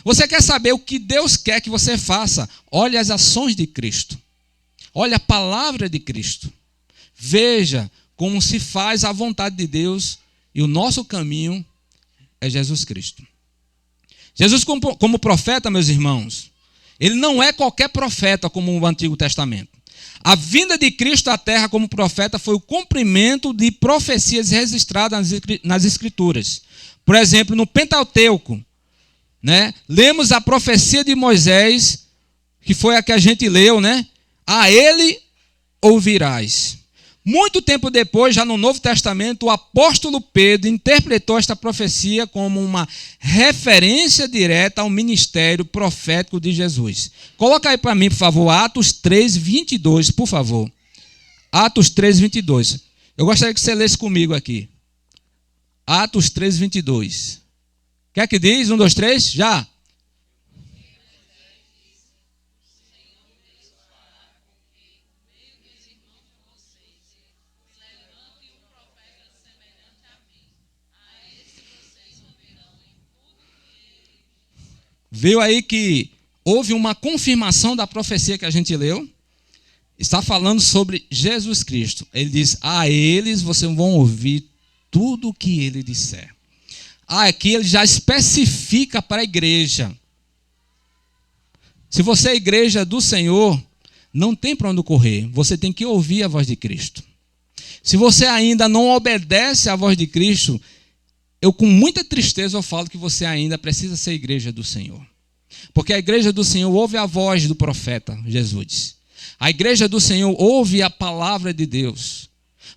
Você quer saber o que Deus quer que você faça? Olhe as ações de Cristo. Olhe a palavra de Cristo. Veja como se faz a vontade de Deus, e o nosso caminho é Jesus Cristo. Jesus, como profeta, meus irmãos, ele não é qualquer profeta como o Antigo Testamento. A vinda de Cristo à terra como profeta foi o cumprimento de profecias registradas nas Escrituras. Por exemplo, no Pentateuco, né, lemos a profecia de Moisés, que foi a que a gente leu, né? A ele ouvirás. Muito tempo depois, já no Novo Testamento, o apóstolo Pedro interpretou esta profecia como uma referência direta ao ministério profético de Jesus. Coloca aí para mim, por favor, Atos 3, 22, por favor. Atos 3, 22. Eu gostaria que você lesse comigo aqui. Atos 3, 22. O que é que diz? 1, 2, 3, já. Viu aí que houve uma confirmação da profecia que a gente leu? Está falando sobre Jesus Cristo. Ele diz, a eles vocês vão ouvir tudo o que ele disser. Aqui ele já especifica para a igreja. Se você é a igreja do Senhor, não tem para onde correr. Você tem que ouvir a voz de Cristo. Se você ainda não obedece à voz de Cristo, eu com muita tristeza eu falo que você ainda precisa ser a igreja do Senhor. Porque a igreja do Senhor ouve a voz do profeta Jesus. A igreja do Senhor ouve a palavra de Deus.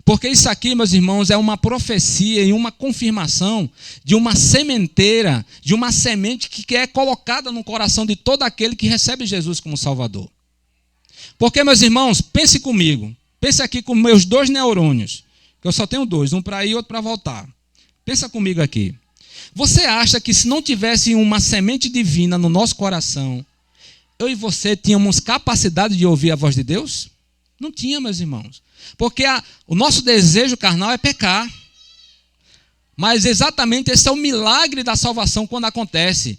Porque isso aqui, meus irmãos, é uma profecia e uma confirmação de uma sementeira, de uma semente que é colocada no coração de todo aquele que recebe Jesus como Salvador. Porque, meus irmãos, pense comigo. Pense aqui com meus 2 neurônios. Que eu só tenho 2, um para ir e outro para voltar. Pensa comigo aqui. Você acha que se não tivesse uma semente divina no nosso coração, eu e você tínhamos capacidade de ouvir a voz de Deus? Não tinha, meus irmãos. Porque o nosso desejo carnal é pecar. Mas exatamente esse é o milagre da salvação quando acontece.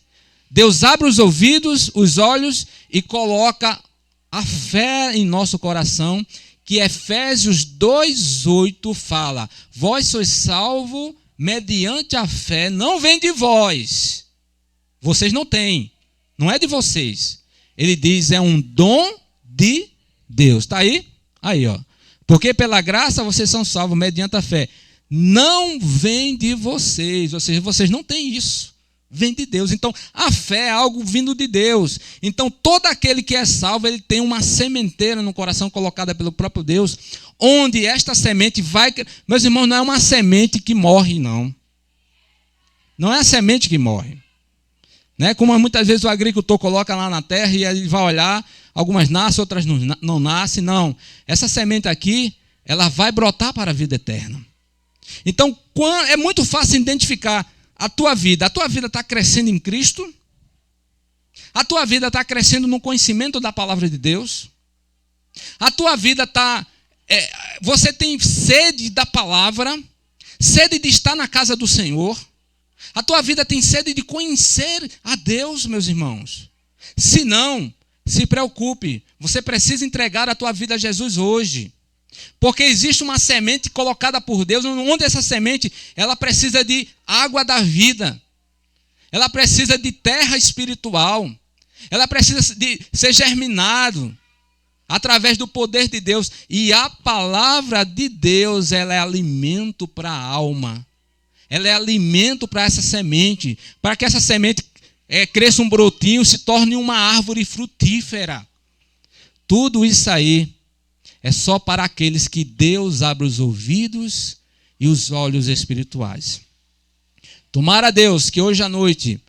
Deus abre os ouvidos, os olhos e coloca a fé em nosso coração, que Efésios 2:8 fala: vós sois salvos mediante a fé, não vem de vós. Vocês não têm, não é de vocês. Ele diz, é um dom de Deus. Está aí? Aí, ó. Porque pela graça vocês são salvos mediante a fé. Não vem de vocês, ou seja, vocês não têm isso. Vem de Deus. Então, a fé é algo vindo de Deus. Então, todo aquele que é salvo, ele tem uma sementeira no coração colocada pelo próprio Deus, onde esta semente vai... Meus irmãos, não é uma semente que morre, não. Não é a semente que morre. Né? Como muitas vezes o agricultor coloca lá na terra e ele vai olhar, algumas nascem, outras não nascem. Não. Essa semente aqui, ela vai brotar para a vida eterna. Então, é muito fácil identificar a tua vida está crescendo em Cristo? A tua vida está crescendo no conhecimento da palavra de Deus? A tua vida está... você tem sede da palavra? Sede de estar na casa do Senhor? A tua vida tem sede de conhecer a Deus, meus irmãos? Se não, se preocupe. Você precisa entregar a tua vida a Jesus hoje. Porque existe uma semente colocada por Deus, onde essa semente, ela precisa de água da vida. Ela precisa de terra espiritual. Ela precisa de ser germinado através do poder de Deus. E a palavra de Deus, ela é alimento para a alma. Ela é alimento para essa semente. Para que essa semente cresça um brotinho, se torne uma árvore frutífera. Tudo isso aí é só para aqueles que Deus abre os ouvidos e os olhos espirituais. Tomara Deus que hoje à noite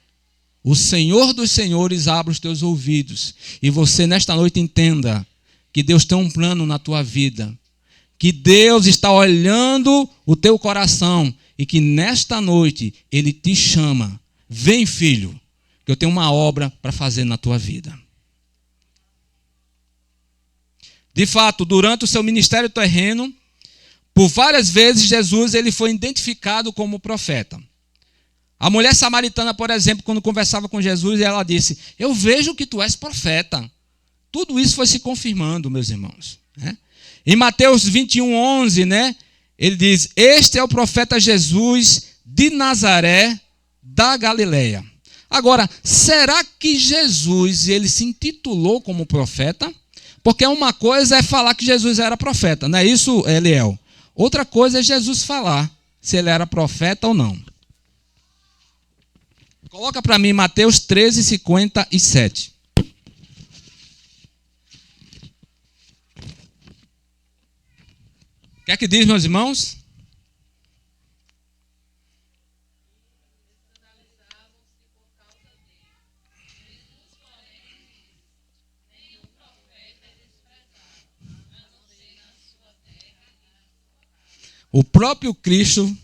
o Senhor dos Senhores abra os teus ouvidos e você nesta noite entenda que Deus tem um plano na tua vida, que Deus está olhando o teu coração e que nesta noite Ele te chama. Vem, filho, que eu tenho uma obra para fazer na tua vida. De fato, durante o seu ministério terreno, por várias vezes Jesus ele foi identificado como profeta. A mulher samaritana, por exemplo, quando conversava com Jesus, ela disse: eu vejo que tu és profeta. Tudo isso foi se confirmando, meus irmãos. Em Mateus 21:11, né? Ele diz: este é o profeta Jesus de Nazaré, da Galileia. Agora, será que Jesus ele se intitulou como profeta? Porque uma coisa é falar que Jesus era profeta, não é isso, Eliel? Outra coisa é Jesus falar se ele era profeta ou não. Coloca para mim Mateus 13:57. O que é que diz, meus irmãos? O próprio Cristo,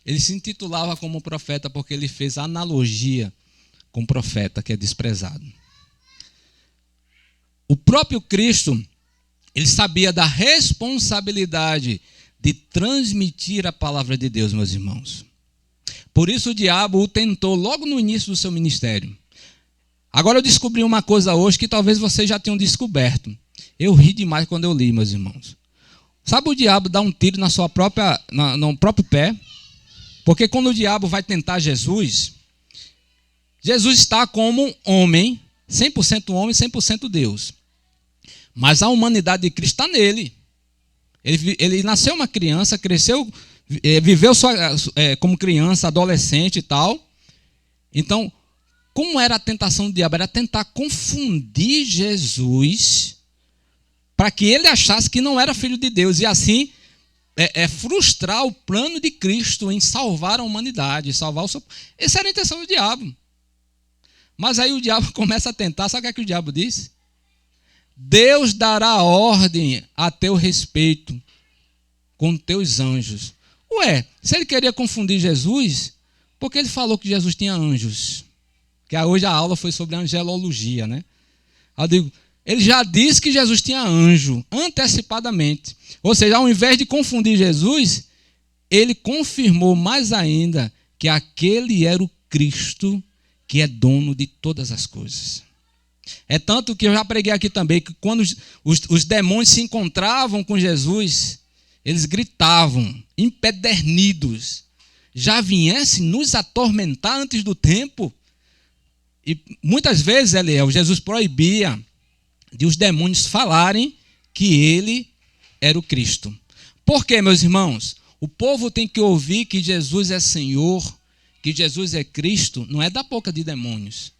ele se intitulava como profeta porque ele fez analogia com o profeta que é desprezado. O próprio Cristo, ele sabia da responsabilidade de transmitir a palavra de Deus, meus irmãos. Por isso o diabo o tentou logo no início do seu ministério. Agora eu descobri uma coisa hoje que talvez vocês já tenham descoberto. Eu ri demais quando eu li, meus irmãos. Sabe o diabo dar um tiro no próprio pé? Porque quando o diabo vai tentar Jesus, Jesus está como homem, 100% homem, 100% Deus. Mas a humanidade de Cristo está nele. Ele nasceu uma criança, cresceu, viveu como criança, adolescente e tal. Então, como era a tentação do diabo? Era tentar confundir Jesus para que ele achasse que não era filho de Deus e assim frustrar o plano de Cristo em salvar a humanidade, salvar o seu... Essa era a intenção do diabo. Mas aí o diabo começa a tentar, sabe o que o diabo diz? Deus dará ordem a teu respeito com teus anjos. Ué, se ele queria confundir Jesus, por que ele falou que Jesus tinha anjos? Que hoje a aula foi sobre angelologia, né? Eu digo, ele já disse que Jesus tinha anjo, antecipadamente. Ou seja, ao invés de confundir Jesus, ele confirmou mais ainda que aquele era o Cristo que é dono de todas as coisas. É tanto que eu já preguei aqui também, que quando os demônios se encontravam com Jesus, eles gritavam, empedernidos, já viesse nos atormentar antes do tempo. E muitas vezes, Eliel, Jesus proibia de os demônios falarem que ele era o Cristo. Por quê, meus irmãos? O povo tem que ouvir que Jesus é Senhor, que Jesus é Cristo, não é da boca de demônios.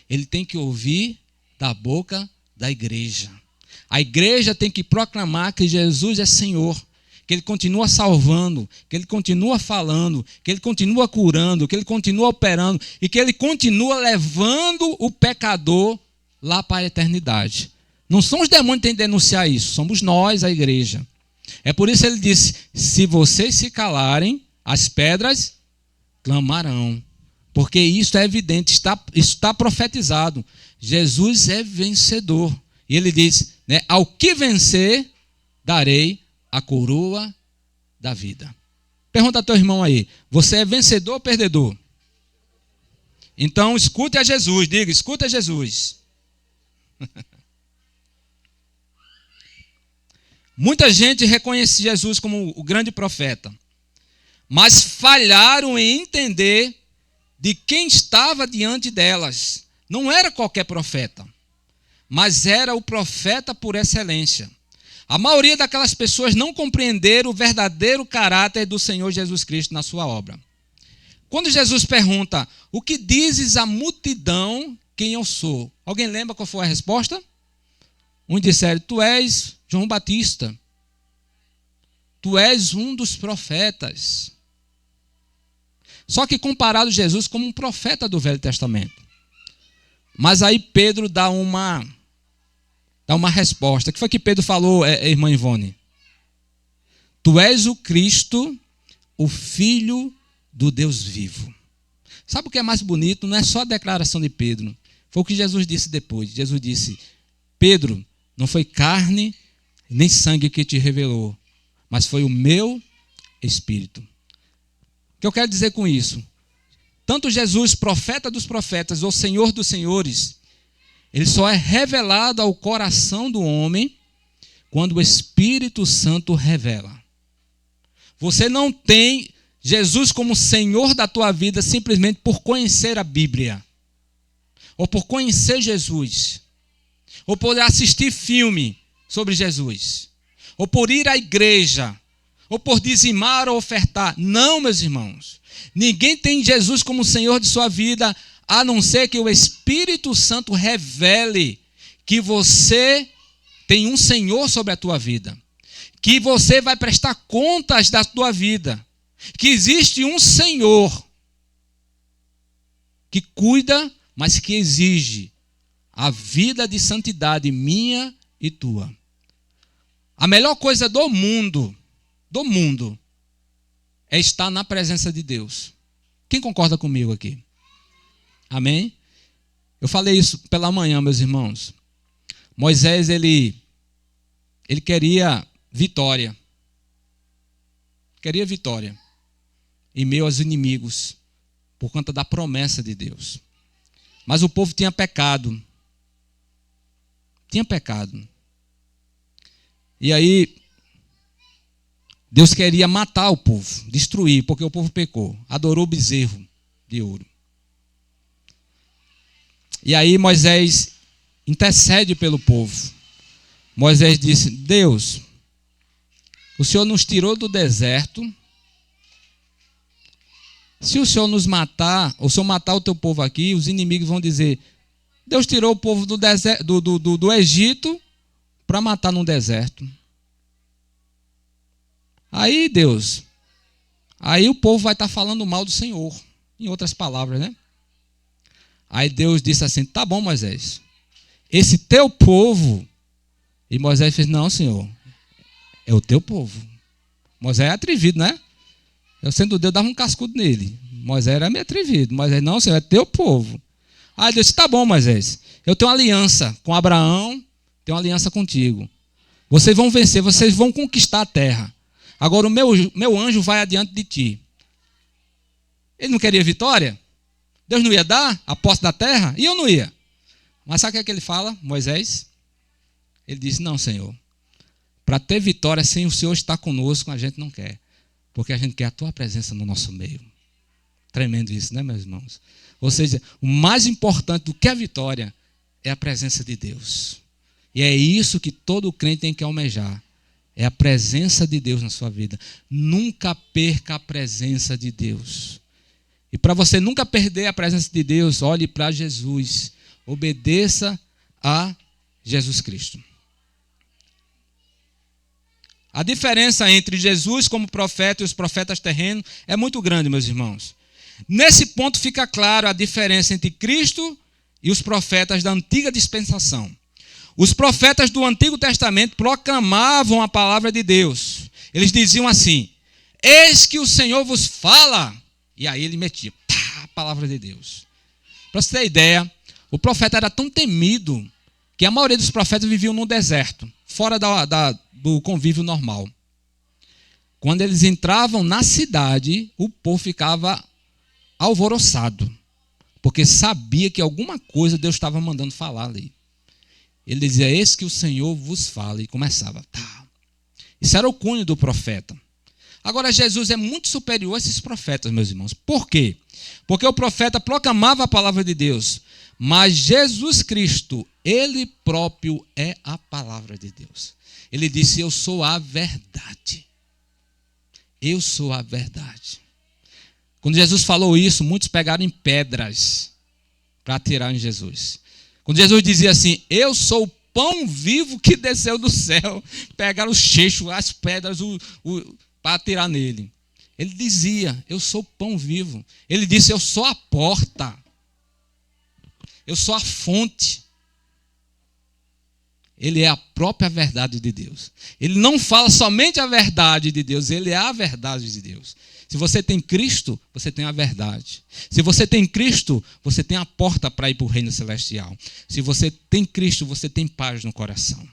Ele tem que ouvir da boca da igreja. A igreja tem que proclamar que Jesus é Senhor, que ele continua salvando, que ele continua falando, que ele continua curando, que ele continua operando e que ele continua levando o pecador lá para a eternidade. Não são os demônios que têm que denunciar isso, somos nós, a igreja. É por isso que ele disse, se vocês se calarem, as pedras clamarão. Porque isso é evidente, isso está profetizado. Jesus é vencedor. E ele diz, né, ao que vencer, darei a coroa da vida. Pergunta a teu irmão aí, você é vencedor ou perdedor? Então escute a Jesus, diga, escute a Jesus. Muita gente reconhece Jesus como o grande profeta, mas falharam em entender de quem estava diante delas. Não era qualquer profeta, mas era o profeta por excelência. A maioria daquelas pessoas não compreenderam o verdadeiro caráter do Senhor Jesus Cristo na sua obra. Quando Jesus pergunta, o que dizes à multidão quem eu sou? Alguém lembra qual foi a resposta? Um disseram, tu és João Batista. Tu és um dos profetas. Só que comparado Jesus como um profeta do Velho Testamento. Mas aí Pedro dá uma resposta. O que foi que Pedro falou, irmã Ivone? Tu és o Cristo, o Filho do Deus vivo. Sabe o que é mais bonito? Não é só a declaração de Pedro. Foi o que Jesus disse depois. Jesus disse, Pedro, não foi carne nem sangue que te revelou, mas foi o meu Espírito. O que eu quero dizer com isso? Tanto Jesus, profeta dos profetas, ou Senhor dos senhores, ele só é revelado ao coração do homem quando o Espírito Santo revela. Você não tem Jesus como Senhor da tua vida simplesmente por conhecer a Bíblia, ou por conhecer Jesus, ou por assistir filme sobre Jesus, ou por ir à igreja, ou por dizimar ou ofertar. Não, meus irmãos. Ninguém tem Jesus como Senhor de sua vida, a não ser que o Espírito Santo revele que você tem um Senhor sobre a tua vida, que você vai prestar contas da tua vida, que existe um Senhor que cuida, mas que exige a vida de santidade minha e tua. A melhor coisa do mundo, é estar na presença de Deus. Quem concorda comigo aqui? Amém? Eu falei isso pela manhã, meus irmãos. Moisés, ele queria vitória. Queria vitória em meio aos inimigos, por conta da promessa de Deus. Mas o povo tinha pecado. Tinha pecado. E aí, Deus queria matar o povo, destruir, porque o povo pecou. Adorou o bezerro de ouro. E aí Moisés intercede pelo povo. Moisés disse: Deus, o Senhor nos tirou do deserto. Se o Senhor nos matar, ou se eu matar o teu povo aqui, os inimigos vão dizer: Deus tirou o povo do, deserto, do Egito para matar no deserto. Aí, Deus, aí o povo vai estar falando mal do Senhor, em outras palavras, né? Aí Deus disse assim: tá bom, Moisés, esse teu povo. E Moisés fez: não, Senhor, é o teu povo. Moisés é atrevido, né? Eu, sendo Deus, dava um cascudo nele. Moisés era meio atrevido. Moisés: não, Senhor, é teu povo. Aí Deus disse: tá bom, Moisés, eu tenho uma aliança com Abraão, tenho uma aliança contigo. Vocês vão vencer, vocês vão conquistar a terra. Agora o meu anjo vai adiante de ti. Ele não queria vitória? Deus não ia dar a posse da terra? E eu não ia. Mas sabe o que ele fala, Moisés? Ele disse: não, Senhor, para ter vitória sem o Senhor estar conosco, a gente não quer. Porque a gente quer a tua presença no nosso meio. Tremendo isso, né, meus irmãos? Ou seja, o mais importante do que a vitória é a presença de Deus. E é isso que todo crente tem que almejar. É a presença de Deus na sua vida. Nunca perca a presença de Deus. E para você nunca perder a presença de Deus, olhe para Jesus. Obedeça a Jesus Cristo. A diferença entre Jesus como profeta e os profetas terrenos é muito grande, meus irmãos. Nesse ponto fica claro a diferença entre Cristo e os profetas da antiga dispensação. Os profetas do Antigo Testamento proclamavam a palavra de Deus. Eles diziam assim: eis que o Senhor vos fala. E aí ele metia a palavra de Deus. Para você ter ideia, o profeta era tão temido que a maioria dos profetas viviam no deserto, fora do convívio normal. Quando eles entravam na cidade, o povo ficava alvoroçado, porque sabia que alguma coisa Deus estava mandando falar ali. Ele dizia: eis que o Senhor vos fala, e começava. Isso era o cunho do profeta. Agora, Jesus é muito superior a esses profetas, meus irmãos. Por quê? Porque o profeta proclamava a palavra de Deus, mas Jesus Cristo, ele próprio é a palavra de Deus. Ele disse: eu sou a verdade. Eu sou a verdade. Quando Jesus falou isso, muitos pegaram em pedras para atirar em Jesus. Quando Jesus dizia assim: eu sou o pão vivo que desceu do céu, pegaram os cheixos, as pedras para atirar nele. Ele dizia: eu sou o pão vivo. Ele disse: eu sou a porta. Eu sou a fonte. Ele é a própria verdade de Deus. Ele não fala somente a verdade de Deus, ele é a verdade de Deus. Se você tem Cristo, você tem a verdade. Se você tem Cristo, você tem a porta para ir para o reino celestial. Se você tem Cristo, você tem paz no coração.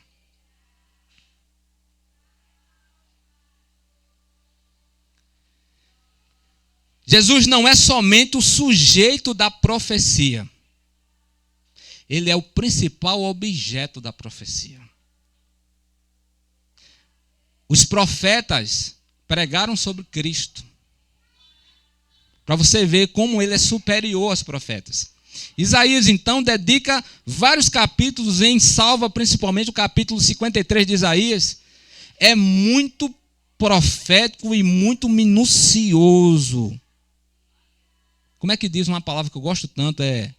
Jesus não é somente o sujeito da profecia. Ele é o principal objeto da profecia. Os profetas pregaram sobre Cristo. Para você ver como ele é superior aos profetas. Isaías, então, dedica vários capítulos em salva, principalmente o capítulo 53 de Isaías. É muito profético e muito minucioso. Como é que diz uma palavra que eu gosto tanto? É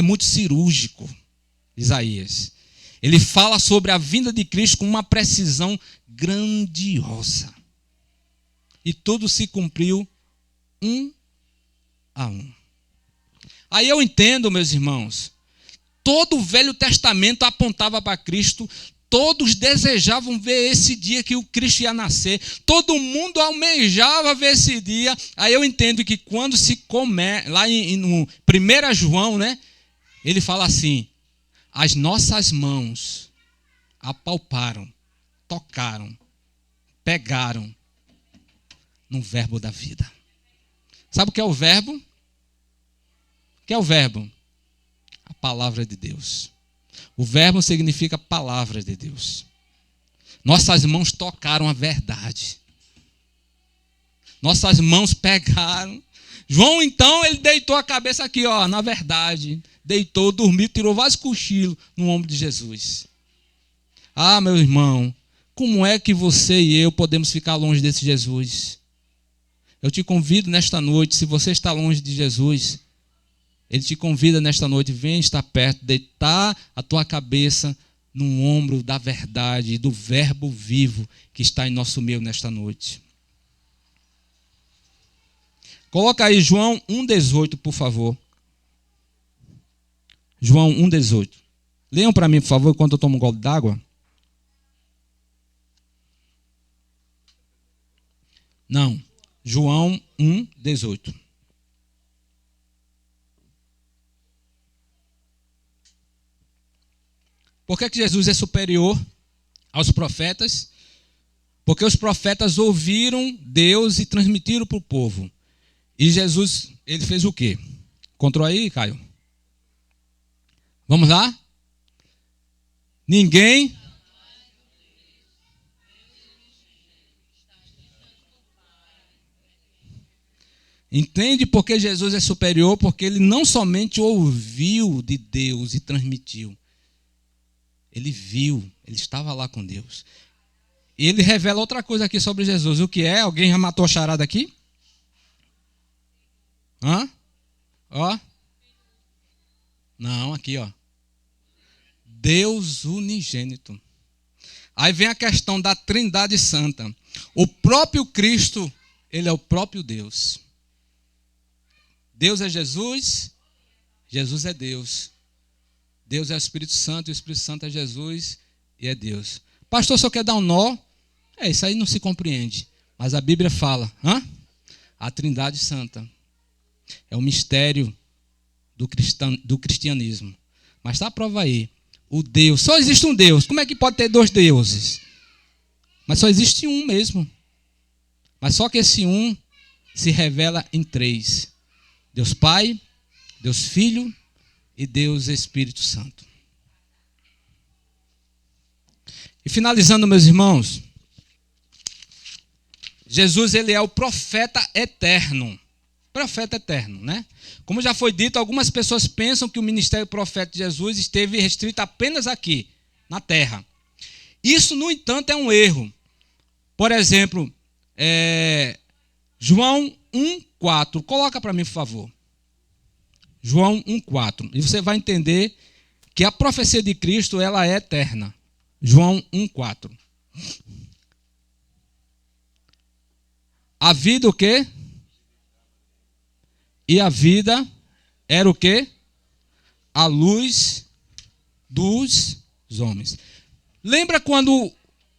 muito cirúrgico, Isaías. Ele fala sobre a vinda de Cristo com uma precisão grandiosa. E tudo se cumpriu um a um. Aí eu entendo, meus irmãos, todo o Velho Testamento apontava para Cristo, todos desejavam ver esse dia que o Cristo ia nascer, todo mundo almejava ver esse dia. Aí eu entendo que quando se come, lá no 1 João, né, ele fala assim: as nossas mãos apalparam, tocaram, pegaram no verbo da vida. Sabe o que é o verbo? O que é o verbo? A palavra de Deus. O verbo significa palavra de Deus. Nossas mãos tocaram a verdade. Nossas mãos pegaram. João, então, ele deitou a cabeça aqui, ó, na verdade. Deitou, dormiu, tirou vários cochilos no ombro de Jesus. Ah, meu irmão, como é que você e eu podemos ficar longe desse Jesus? Eu te convido nesta noite, se você está longe de Jesus, ele te convida nesta noite, vem estar perto, deitar a tua cabeça no ombro da verdade e do verbo vivo que está em nosso meio nesta noite. Coloca aí João 1,18, por favor. João 1,18. Leiam para mim, por favor, enquanto eu tomo um gole d'água. Não. João 1,18. Por que Jesus é superior aos profetas? Porque os profetas ouviram Deus e transmitiram para o povo. E Jesus, ele fez o quê? Encontrou aí, Caio? Vamos lá? Ninguém... Entende por que Jesus é superior? Porque ele não somente ouviu de Deus e transmitiu. Ele viu, ele estava lá com Deus. E ele revela outra coisa aqui sobre Jesus. O que é? Alguém já matou a charada aqui? Hã? Ó. Não, aqui, ó. Deus unigênito. Aí vem a questão da Trindade Santa. O próprio Cristo, ele é o próprio Deus. Deus é Jesus, Jesus é Deus. Deus é o Espírito Santo, e o Espírito Santo é Jesus e é Deus. Pastor, só quer dar um nó? Isso aí não se compreende. Mas a Bíblia fala, a Trindade Santa é o mistério do cristianismo. Mas está a prova aí. O Deus, só existe um Deus. Como é que pode ter dois deuses? Mas só existe um mesmo. Mas só que esse um se revela em três. Deus Pai, Deus Filho e Deus Espírito Santo. E finalizando, meus irmãos, Jesus, ele é o profeta eterno. Profeta eterno, né? Como já foi dito, algumas pessoas pensam que o ministério profético de Jesus esteve restrito apenas aqui, na terra. Isso, no entanto, é um erro. Por exemplo, João 1,4. Coloca para mim, por favor. João 1,4. E você vai entender que a profecia de Cristo, ela é eterna. João 1,4. A vida o quê? E a vida era o quê? A luz dos homens. Lembra quando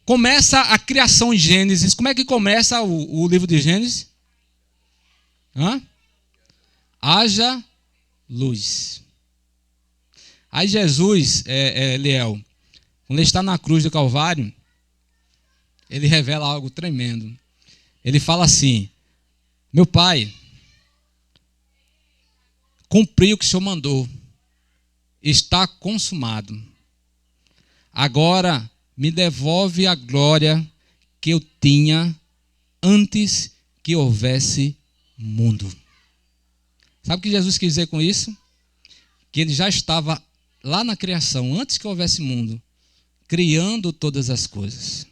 começa a criação em Gênesis? Como é que começa o livro de Gênesis? Haja luz. Aí Jesus, Eliel, quando ele está na cruz do Calvário, ele revela algo tremendo. Ele fala assim: meu Pai, cumpri o que o Senhor mandou, está consumado. Agora me devolve a glória que eu tinha antes que houvesse mundo. Sabe o que Jesus quis dizer com isso? Que ele já estava lá na criação, antes que houvesse mundo, criando todas as coisas.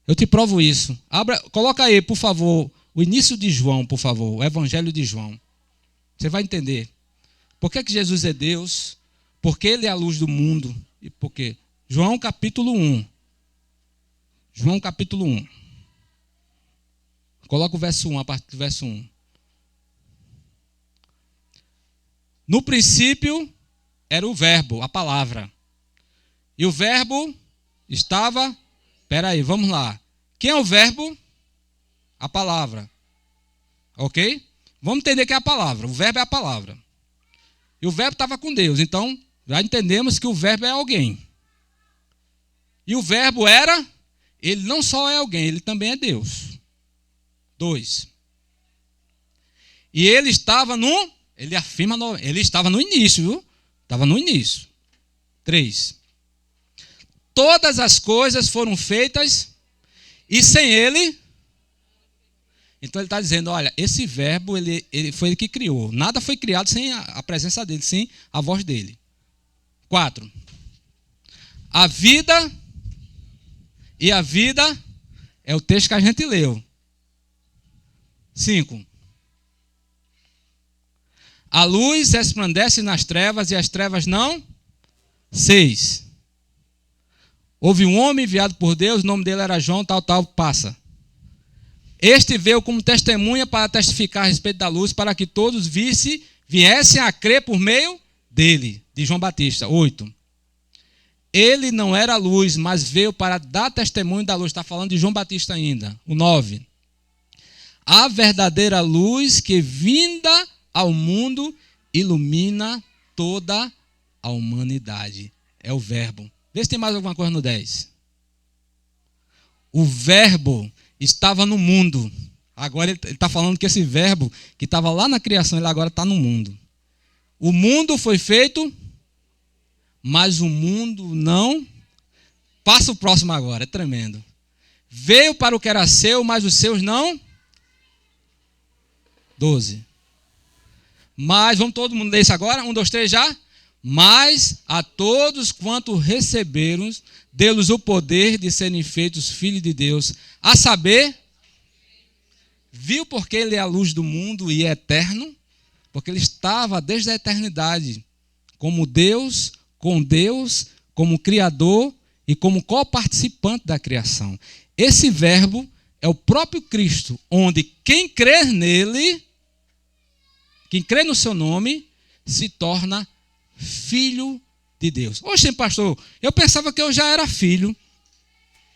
Eu te provo isso. Coloca aí, por favor, o início de João, por favor, o Evangelho de João. Você vai entender. Por que Jesus é Deus? Porque ele é a luz do mundo. E por quê? João capítulo 1. João capítulo 1. Coloca o verso 1, a partir do verso 1. No princípio era o verbo, a palavra. E o verbo estava... Espera aí, vamos lá. Quem é o verbo? A palavra. Ok? Vamos entender que é a palavra. O verbo é a palavra. E o verbo estava com Deus. Então, já entendemos que o verbo é alguém. E o verbo era... Ele não só é alguém, ele também é Deus. 2. E ele estava no... Ele afirma... Ele estava no início, viu? Estava no início. 3. Todas as coisas foram feitas e sem ele... Então ele está dizendo, olha, esse verbo ele foi ele que criou. Nada foi criado sem a presença dele, sem a voz dele. 4. A vida... E a vida é o texto que a gente leu. 5. A luz resplandece nas trevas e as trevas não. 6. Houve um homem enviado por Deus, o nome dele era João, tal, passa. Este veio como testemunha para testificar a respeito da luz, para que todos viessem a crer por meio dele, de João Batista. 8. Ele não era a luz, mas veio para dar testemunho da luz. Está falando de João Batista ainda. O 9. A verdadeira luz que vinda ao mundo ilumina toda a humanidade. É o verbo. Vê se tem mais alguma coisa no 10. O verbo estava no mundo. Agora ele está falando que esse verbo que estava lá na criação, ele agora está no mundo. O mundo foi feito... Mas o mundo não... Passa o próximo agora, é tremendo. Veio para o que era seu, mas os seus não... 12. Mas, vamos todo mundo ler isso agora? 1, 2, 3 já? Mas a todos quanto receberam, deu-lhes o poder de serem feitos filhos de Deus. A saber, viu porque ele é a luz do mundo e é eterno? Porque ele estava desde a eternidade como Deus... com Deus, como Criador e como coparticipante da criação. Esse verbo é o próprio Cristo, onde quem crê nele, quem crê no seu nome, se torna filho de Deus. Oxe, pastor, eu pensava que eu já era filho,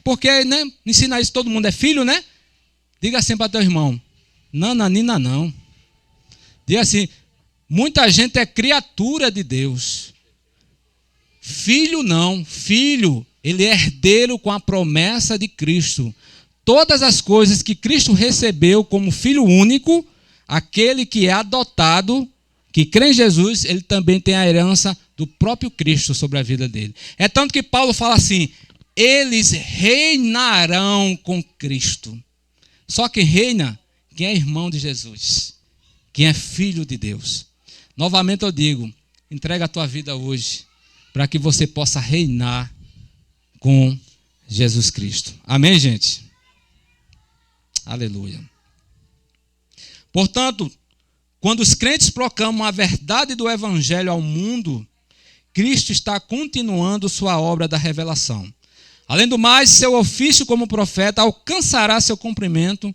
porque, né, ensinar isso, todo mundo é filho, né? Diga assim para teu irmão, nananina não. Diga assim, muita gente é criatura de Deus. Filho não, filho, ele é herdeiro com a promessa de Cristo. Todas as coisas que Cristo recebeu como filho único, aquele que é adotado, que crê em Jesus, ele também tem a herança do próprio Cristo sobre a vida dele. É tanto que Paulo fala assim, eles reinarão com Cristo. Só quem reina, quem é irmão de Jesus, quem é filho de Deus. Novamente eu digo, entrega a tua vida hoje, para que você possa reinar com Jesus Cristo. Amém, gente? Aleluia. Portanto, quando os crentes proclamam a verdade do Evangelho ao mundo, Cristo está continuando sua obra da revelação. Além do mais, seu ofício como profeta alcançará seu cumprimento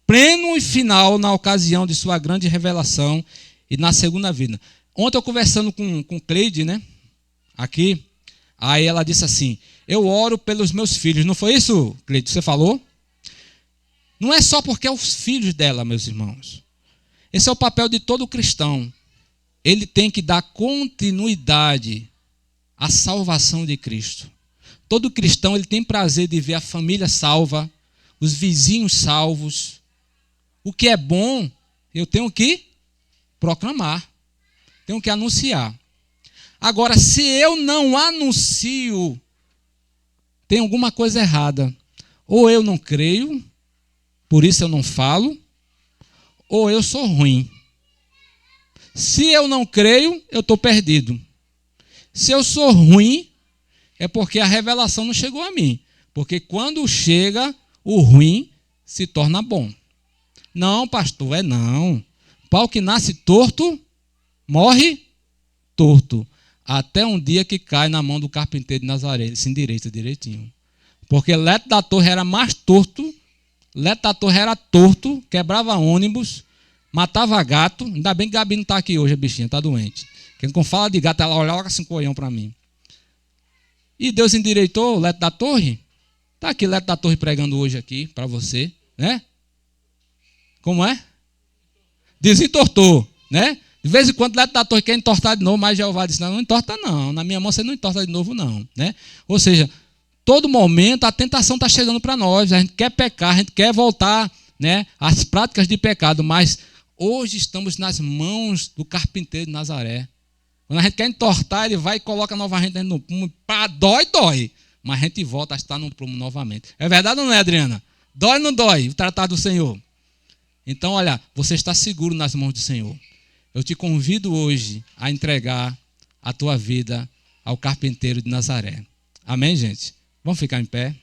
pleno e final na ocasião de sua grande revelação e na segunda vinda. Ontem eu conversando com Cleide, né? Aqui, aí ela disse assim, eu oro pelos meus filhos. Não foi isso, Cleide, você falou? Não é só porque é os filhos dela, meus irmãos. Esse é o papel de todo cristão. Ele tem que dar continuidade à salvação de Cristo. Todo cristão ele tem prazer de ver a família salva, os vizinhos salvos. O que é bom, eu tenho que proclamar, tenho que anunciar. Agora, se eu não anuncio, tem alguma coisa errada. Ou eu não creio, por isso eu não falo, ou eu sou ruim. Se eu não creio, eu estou perdido. Se eu sou ruim, é porque a revelação não chegou a mim. Porque quando chega, o ruim se torna bom. Não, pastor, não. Pau que nasce torto, morre torto. Até um dia que cai na mão do carpinteiro de Nazaré. Ele se endireita direitinho. Porque Leto da Torre era mais torto. Leto da Torre era torto, quebrava ônibus, matava gato. Ainda bem que Gabi não está aqui hoje, a bichinha, está doente. Quando fala de gato, ela olha assim com o olhão para mim. E Deus endireitou o Leto da Torre. Está aqui Leto da Torre pregando hoje aqui para você, né? Como é? Desentortou, né? De vez em quando Leto da Torre quer entortar de novo, mas Jeová disse, não entorta não, na minha mão você não entorta de novo não, né? Ou seja, todo momento a tentação está chegando para nós, a gente quer pecar, a gente quer voltar, né, às práticas de pecado, mas hoje estamos nas mãos do carpinteiro de Nazaré. Quando a gente quer entortar, ele vai e coloca novamente no prumo, dói, mas a gente volta a estar no prumo novamente. É verdade ou não é, Adriana? Dói ou não dói o tratado do Senhor? Então, olha, você está seguro nas mãos do Senhor. Eu te convido hoje a entregar a tua vida ao carpinteiro de Nazaré. Amém, gente? Vamos ficar em pé.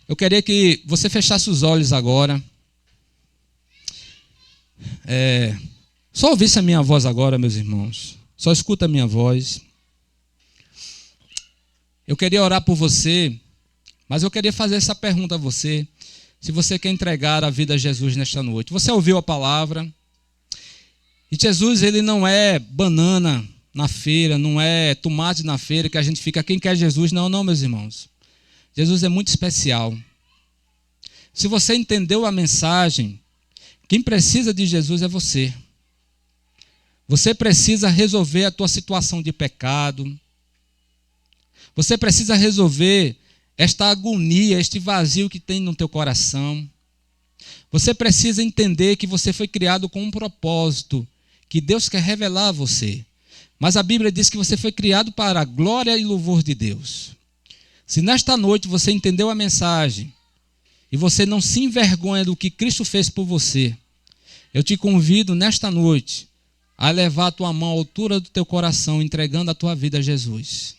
Eu queria que você fechasse os olhos agora. Só ouvisse a minha voz agora, meus irmãos. Só escuta a minha voz. Eu queria orar por você, mas eu queria fazer essa pergunta a você. Se você quer entregar a vida a Jesus nesta noite. Você ouviu a palavra? E Jesus, ele não é banana na feira, não é tomate na feira que a gente fica, quem quer Jesus? Não, meus irmãos. Jesus é muito especial. Se você entendeu a mensagem, quem precisa de Jesus é você. Você precisa resolver a tua situação de pecado. Você precisa resolver esta agonia, este vazio que tem no teu coração. Você precisa entender que você foi criado com um propósito, que Deus quer revelar a você. Mas a Bíblia diz que você foi criado para a glória e louvor de Deus. Se nesta noite você entendeu a mensagem e você não se envergonha do que Cristo fez por você, eu te convido nesta noite a levar a tua mão à altura do teu coração, entregando a tua vida a Jesus.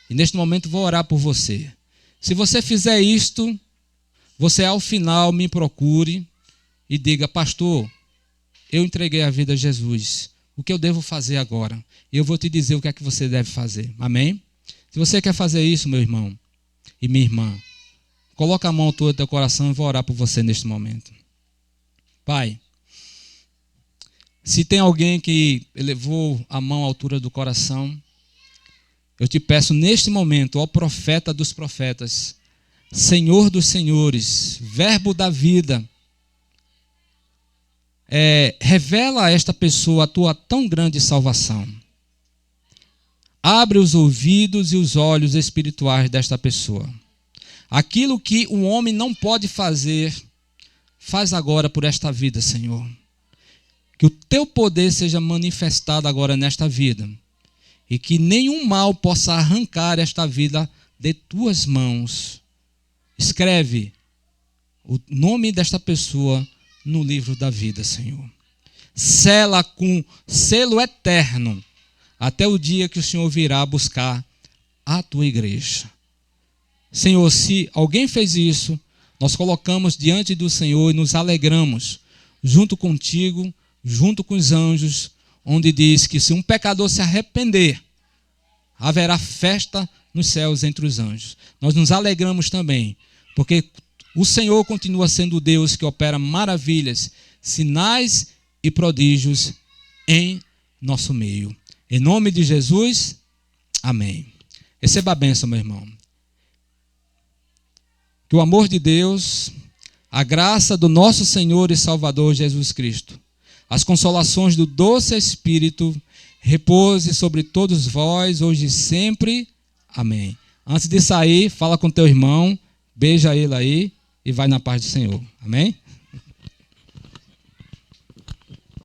E neste momento vou orar por você. Se você fizer isto, você ao final me procure e diga, pastor, eu entreguei a vida a Jesus. O que eu devo fazer agora? E eu vou te dizer o que é que você deve fazer. Amém? Se você quer fazer isso, meu irmão e minha irmã, coloca a mão à altura do teu coração e vou orar por você neste momento. Pai, se tem alguém que elevou a mão à altura do coração, eu te peço neste momento, ó profeta dos profetas, Senhor dos senhores, verbo da vida, revela a esta pessoa a tua tão grande salvação. Abre os ouvidos e os olhos espirituais desta pessoa. Aquilo que o homem não pode fazer, faz agora por esta vida, Senhor. Que o teu poder seja manifestado agora nesta vida. E que nenhum mal possa arrancar esta vida de tuas mãos. Escreve o nome desta pessoa no livro da vida, Senhor. Sela com selo eterno até o dia que o Senhor virá buscar a tua igreja. Senhor, se alguém fez isso, nós colocamos diante do Senhor e nos alegramos junto contigo, junto com os anjos, onde diz que se um pecador se arrepender, haverá festa nos céus entre os anjos. Nós nos alegramos também, porque o Senhor continua sendo o Deus que opera maravilhas, sinais e prodígios em nosso meio. Em nome de Jesus, amém. Receba a bênção, meu irmão. Que o amor de Deus, a graça do nosso Senhor e Salvador Jesus Cristo, as consolações do doce Espírito, repouse sobre todos vós, hoje e sempre. Amém. Antes de sair, fala com teu irmão, beija ele aí e vai na paz do Senhor. Amém?